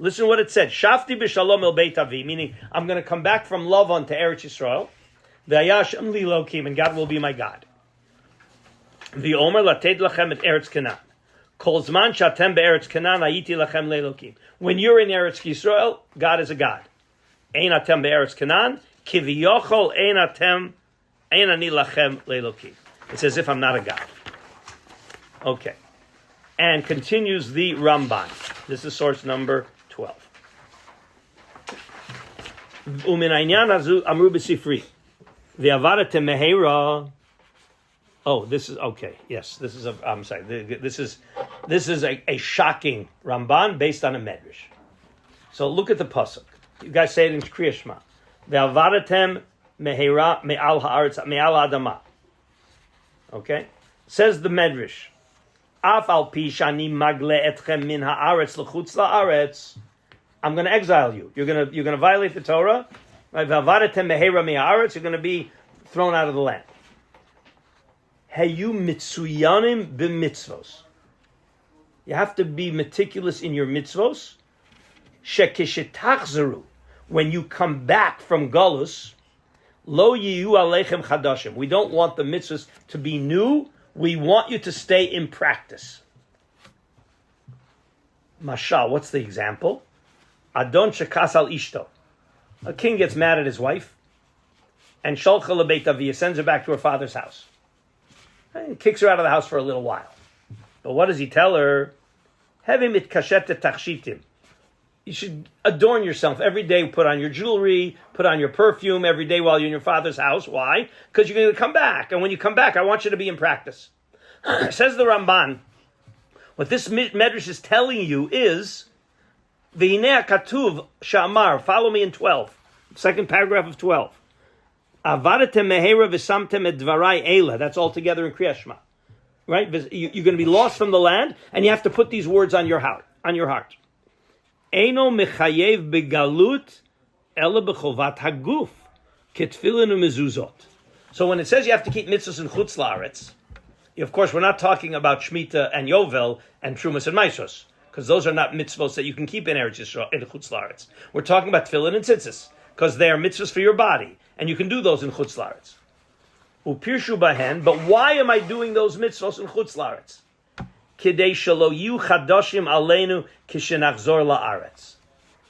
Listen to what it said. Shafti b'shalom el beit avi, meaning I'm going to come back from Lavan to Eretz Yisrael. Ve'haya Hashem li le'elokim, and God will be my God. V'omer lated lachem et Eretz Canaan. Kol zman shatem be'Eretz Canaan hayiti lachem le'elokim. When you're in Eretz Yisrael, God is a God. Ein atem be'Eretz Canaan, kiviyochol ein ani lachem le'elokim. It's as if I'm not a God. Okay. And continues the Ramban. This is source number 12. Umin ainyan hazu amru b'sifri. V'avadatem mehera. Oh, this is okay. Yes, this is I'm sorry. This is a shocking Ramban based on a medrash. So look at the pasuk. You guys say it in Kriya Shema. V'avadatem mehera me'al haaretz me'al adama. Okay, says the medrash. Af al pi shani magle etchem min haaretz l'chutz la'aretz. I'm going to exile you. You're going to violate the Torah. V'avadatem mehera me'haaretz. You're going to be thrown out of the land. Heyu mitsuyanim b'mitzvos. You have to be meticulous in your mitzvos. Shekishetachzeru. When you come back from Galus, lo yiyu aleichem chadashim. We don't want the mitzvos to be new. We want you to stay in practice. Mashal, what's the example? Adon shekas al ishto. A king gets mad at his wife, and shalcha lebeit avi, sends her back to her father's house. And kicks her out of the house for a little while. But what does he tell her? Hevim it kashet tachshitim. You should adorn yourself every day. Put on your jewelry, put on your perfume every day while you're in your father's house. Why? Because you're going to come back. And when you come back, I want you to be in practice. Says the Ramban, what this medrash is telling you is, V'hinei katuv sha'amar, follow me in 12, second paragraph of 12. Avadatem mehera v'samtem et dvarai eila. That's all together in Kriya Shema. Right? You're going to be lost from the land, and you have to put these words on your heart. Eino mechayev begalut ela b'chovat haguf ketfilin u'mezuzot. So when it says you have to keep mitzvahs in chutz la'aretz, of course we're not talking about Shemitah and Yovel and Trumas and Maisos, because those are not mitzvahs that you can keep in Eretz Yisrael, in chutz la'aretz. We're talking about tefillin and tzitzis, because they are mitzvahs for your body, and you can do those in chutz la'aretz. Upirshu bahen, but why am I doing those mitzvahs in chutz la'aretz? Kidei shelo yu chadashim aleinu kishenachzor la'aretz.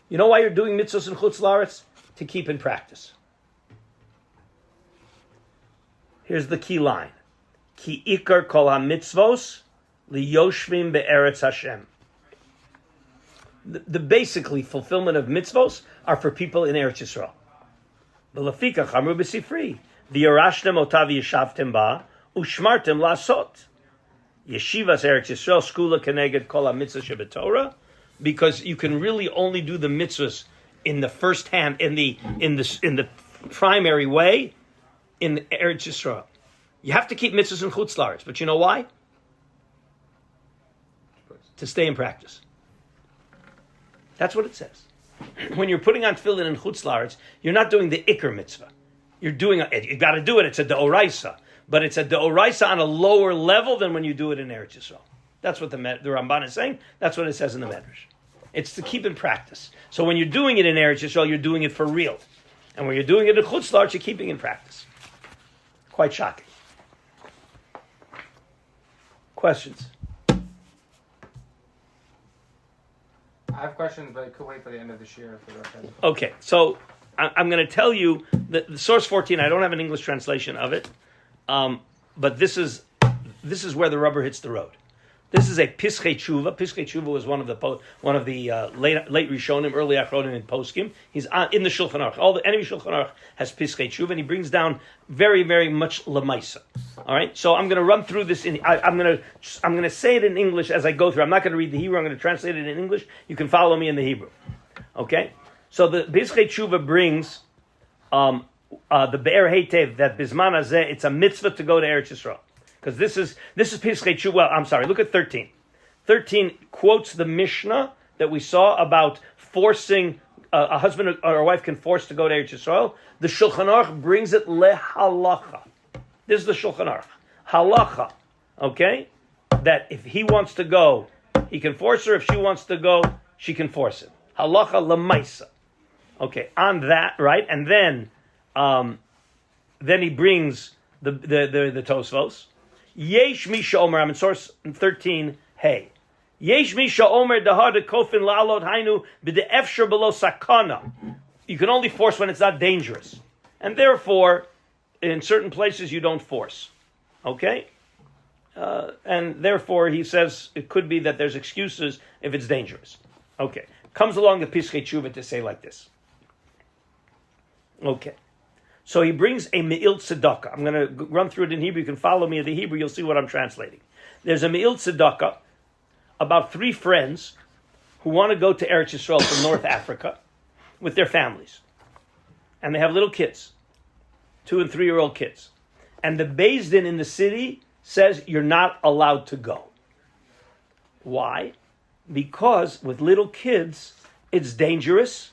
You know why you're doing mitzvahs in chutz la'aretz? To keep in practice. Here's the key line. Ki ikar kol ha-mitzvos liyoshvim be'eretz Hashem. The basically fulfillment of mitzvos are for people in Eretz Yisrael. B'lefikach amru b'sifri v'yarashtem otav yeshavtem ba u'shmartem lasot. Yeshivas Eretz Yisrael skula keneged kol ha-mitzvah shebetorah, because you can really only do the mitzvahs in the first hand, in the primary way, in Eretz Yisrael. You have to keep mitzvahs in chutz la'aretz, but you know why? To stay in practice. That's what it says. When you're putting on tefillin in chutz la'aretz, you're not doing the ikar mitzvah. You're doing it. You got to do it. It's a deoraisa, but it's a deoraisa on a lower level than when you do it in Eretz Yisrael. That's what the Ramban is saying. That's what it says in the Medrash. It's to keep in practice. So when you're doing it in Eretz Yisrael, you're doing it for real, and when you're doing it in chutz la'aretz, you're keeping in practice. Quite shocking. Questions? I have questions, but I could wait for the end of this year for the rest of it. Okay, so I'm going to tell you that the source 14. I don't have an English translation of it, but this is where the rubber hits the road. This is a Pischei Tshuva. Pischei Tshuva was one of the late Rishonim, early Achronim in Poskim. He's in the Shulchan Aruch. Any Shulchan Aruch has Pischei Tshuva, and he brings down very, very much Lamaisa. All right, so I'm going to run through this. I'm going to say it in English as I go through. I'm not going to read the Hebrew. I'm going to translate it in English. You can follow me in the Hebrew. Okay, so the Pischei Tshuva brings the Be'er Heitev that Bizman Hazeh, it's a mitzvah to go to Eretz Yisrael. Because this is Pischei Tshuva. Well, I'm sorry. Look at 13. 13 quotes the Mishnah that we saw about forcing a husband or a wife can force to go to Eretz Yisrael. The Shulchan Aruch brings it lehalacha. This is the Shulchan Aruch. Halacha. Okay, that if he wants to go, he can force her. If she wants to go, she can force him. Halacha lemaisa. Okay, on that, right, and then he brings the Tosfos. Yesh Misha Omer, I'm in source 13, hey. Yesh Misha Omer dahar de kofin la'alot hainu b'de'efshar below sakana. You can only force when it's not dangerous. And therefore, in certain places you don't force. Okay? And therefore, he says it could be that there's excuses if it's dangerous. Okay. Comes along the Pischei Tshuva to say like this. Okay. So he brings a Me'il Tzedakah. I'm going to run through it in Hebrew. You can follow me in the Hebrew. You'll see what I'm translating. There's a Me'il Tzedakah about 3 friends who want to go to Eretz Yisrael from North Africa with their families. And they have little kids, 2 and 3-year-old kids. And the Beis Din in the city says you're not allowed to go. Why? Because with little kids, it's dangerous.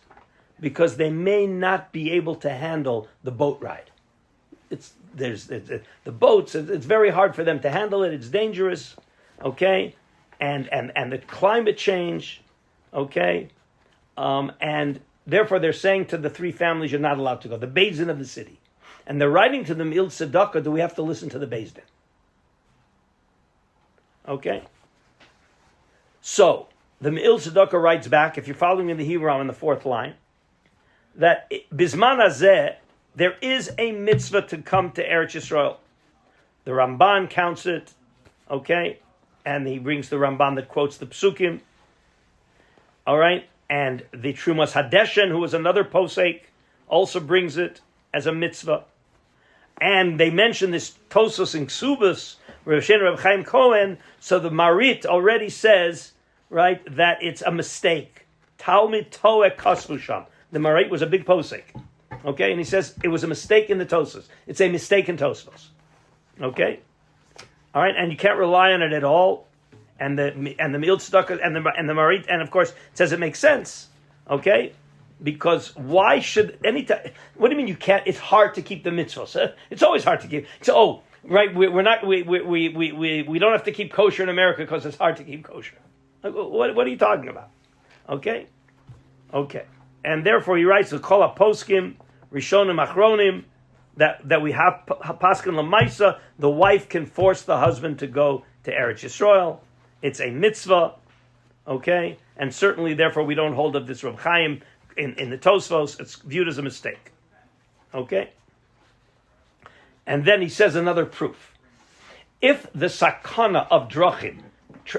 Because they may not be able to handle the boat ride. The boats. It's very hard for them to handle it. It's dangerous, okay, and the climate change, okay, and therefore they're saying to the 3 families, you're not allowed to go. The Beis Din of the city, and they're writing to the Me'il Tzedakah. Do we have to listen to the Beis Din? Okay. So the Me'il Tzedakah writes back. If you're following in the Hebrew, I'm in the 4th line. That Bizman Hazeh, there is a mitzvah to come to Eretz Yisrael. The Ramban counts it, okay? And he brings the Ramban that quotes the Psukim. All right? And the Trumas Hadeshen, who was another posek, also brings it as a mitzvah. And they mention this Tosos in Ksubas, Rav Shen Reb Chaim Cohen, so the Marit already says, right, that it's a mistake. Talmid Toeh Kasvu Sham. The Marit was a big posek, okay, and he says it was a mistake in the Tosfos. It's a mistake in Tosfos, okay, all right, and you can't rely on it at all. And the Me'il Tzedakah and the Marit, and of course it says it makes sense, okay, because why should any time? What do you mean you can't? It's hard to keep the mitzvahs. It's always hard to keep. So right, we don't have to keep kosher in America because it's hard to keep kosher. What are you talking about? Okay. And therefore, he writes the Kol HaPoskim, Rishonim Achronim, that we have Paskin Lamaisa, the wife can force the husband to go to Eretz Yisrael. It's a mitzvah, okay? And certainly, therefore, we don't hold of this Reb Chaim in the Tosfos. It's viewed as a mistake, okay? And then he says another proof. If the sakana of drachim,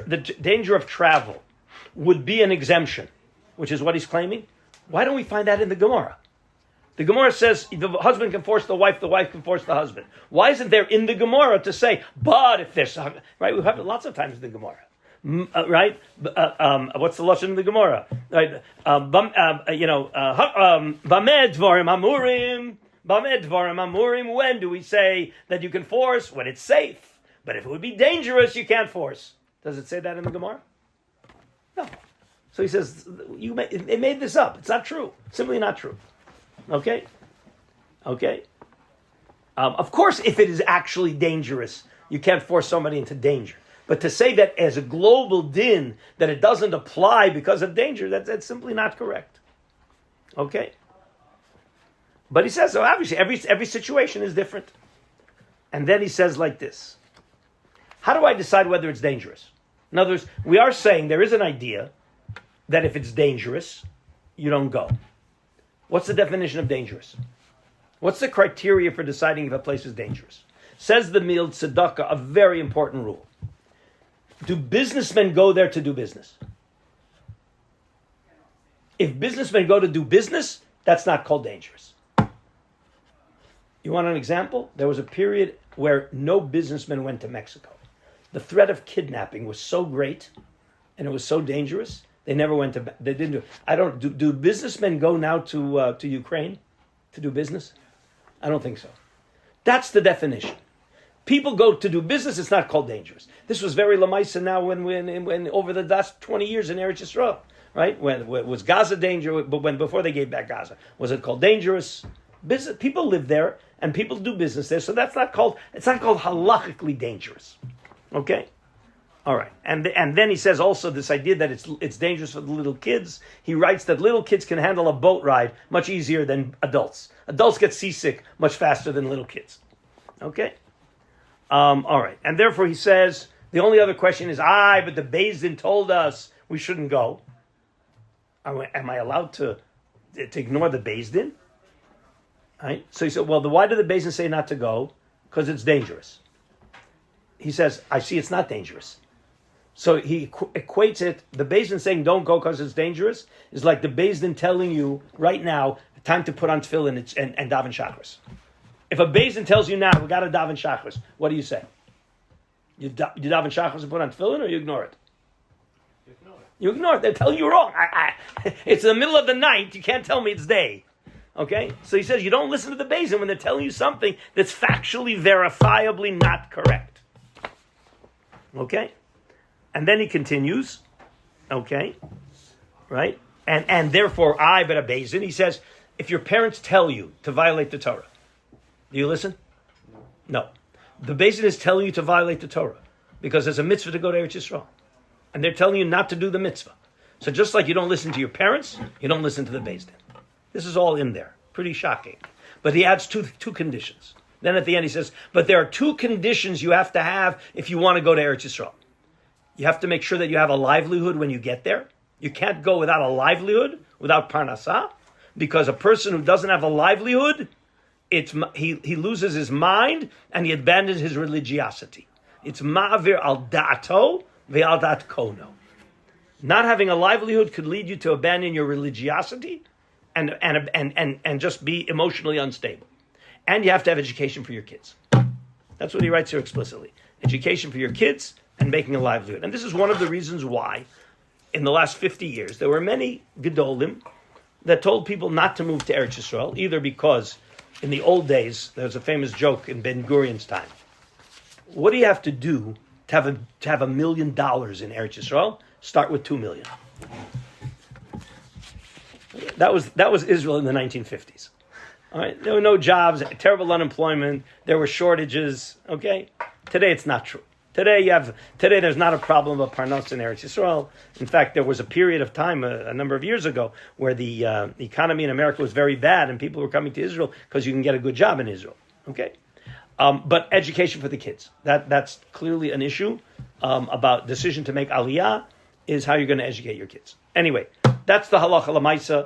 the danger of travel, would be an exemption, which is what he's claiming, why don't we find that in the Gemara? The Gemara says the husband can force the wife can force the husband. Why isn't there in the Gemara to say, but if there's, right? We have it lots of times in the Gemara, right? What's the lashon in the Gemara? Right? Bamed dvarim amurim. When do we say that you can force? When it's safe. But if it would be dangerous, you can't force. Does it say that in the Gemara? No. So he says, they made this up. It's not true. Simply not true. Okay? Of course, if it is actually dangerous, you can't force somebody into danger. But to say that as a global din, that it doesn't apply because of danger, that's simply not correct. Okay? But he says, so obviously, every situation is different. And then he says like this. How do I decide whether it's dangerous? In other words, we are saying there is an idea that if it's dangerous, you don't go. What's the definition of dangerous? What's the criteria for deciding if a place is dangerous? Says the Me'il Tzedakah, a very important rule. Do businessmen go there to do business? If businessmen go to do business, that's not called dangerous. You want an example? There was a period where no businessmen went to Mexico. The threat of kidnapping was so great, and it was so dangerous. They never went to. They didn't do. Do businessmen go now to Ukraine to do business? I don't think so. That's the definition. People go to do business. It's not called dangerous. This was very lamaisa now when over the last 20 years in Eretz Yisrael, right? When was Gaza dangerous? But before they gave back Gaza, was it called dangerous? Business. People live there and people do business there, so that's not called. It's not called halachically dangerous. Okay. All right, and then he says also this idea that it's dangerous for the little kids. He writes that little kids can handle a boat ride much easier than adults. Adults get seasick much faster than little kids. Okay, all right, and therefore he says the only other question is, but the Beis Din told us we shouldn't go. Am I allowed to ignore the Beis Din? Right. So he said, well, why did the Beis Din say not to go? Because it's dangerous. He says, I see it's not dangerous. So he equates it, the Beis Din saying don't go because it's dangerous, is like the Beis Din telling you right now, time to put on tefillin and daven shachris. If a Beis Din tells you now, we got to daven shachris, what do you say? You daven shachris and put on tefillin, or you ignore it? You ignore it. They're telling you wrong. It's in the middle of the night, you can't tell me it's day. Okay? So he says you don't listen to the Beis Din when they're telling you something that's factually, verifiably not correct. Okay? And then he continues, okay, right? And therefore, but a Beis Din, he says, if your parents tell you to violate the Torah, do you listen? No. The Beis Din is telling you to violate the Torah because there's a mitzvah to go to Eretz Yisrael. And they're telling you not to do the mitzvah. So just like you don't listen to your parents, you don't listen to the Beis Din. This is all in there. Pretty shocking. But he adds two conditions. Then at the end he says, but there are two conditions you have to have if you want to go to Eretz Yisrael. You have to make sure that you have a livelihood when you get there. You can't go without a livelihood, without parnasah, because a person who doesn't have a livelihood, he loses his mind and he abandons his religiosity. It's ma'avir al da'ato ve'al da'at kono. Not having a livelihood could lead you to abandon your religiosity and just be emotionally unstable. And you have to have education for your kids. That's what he writes here explicitly. Education for your kids and making a livelihood. And this is one of the reasons why, in the last 50 years, there were many Gedolim that told people not to move to Eretz Yisrael, either because in the old days, there was a famous joke in Ben Gurion's time. What do you have to do to have $1 million in Eretz Yisrael? Start with 2 million. That was Israel in the 1950s. All right, there were no jobs, terrible unemployment, there were shortages. Okay, today it's not true. Today there's not a problem of parnas in Eretz Yisrael. In fact, there was a period of time a number of years ago where the economy in America was very bad, and people were coming to Israel because you can get a good job in Israel. Okay, but education for the kids, that's clearly an issue about decision to make aliyah is how you're going to educate your kids. Anyway, that's the halacha l'maisa.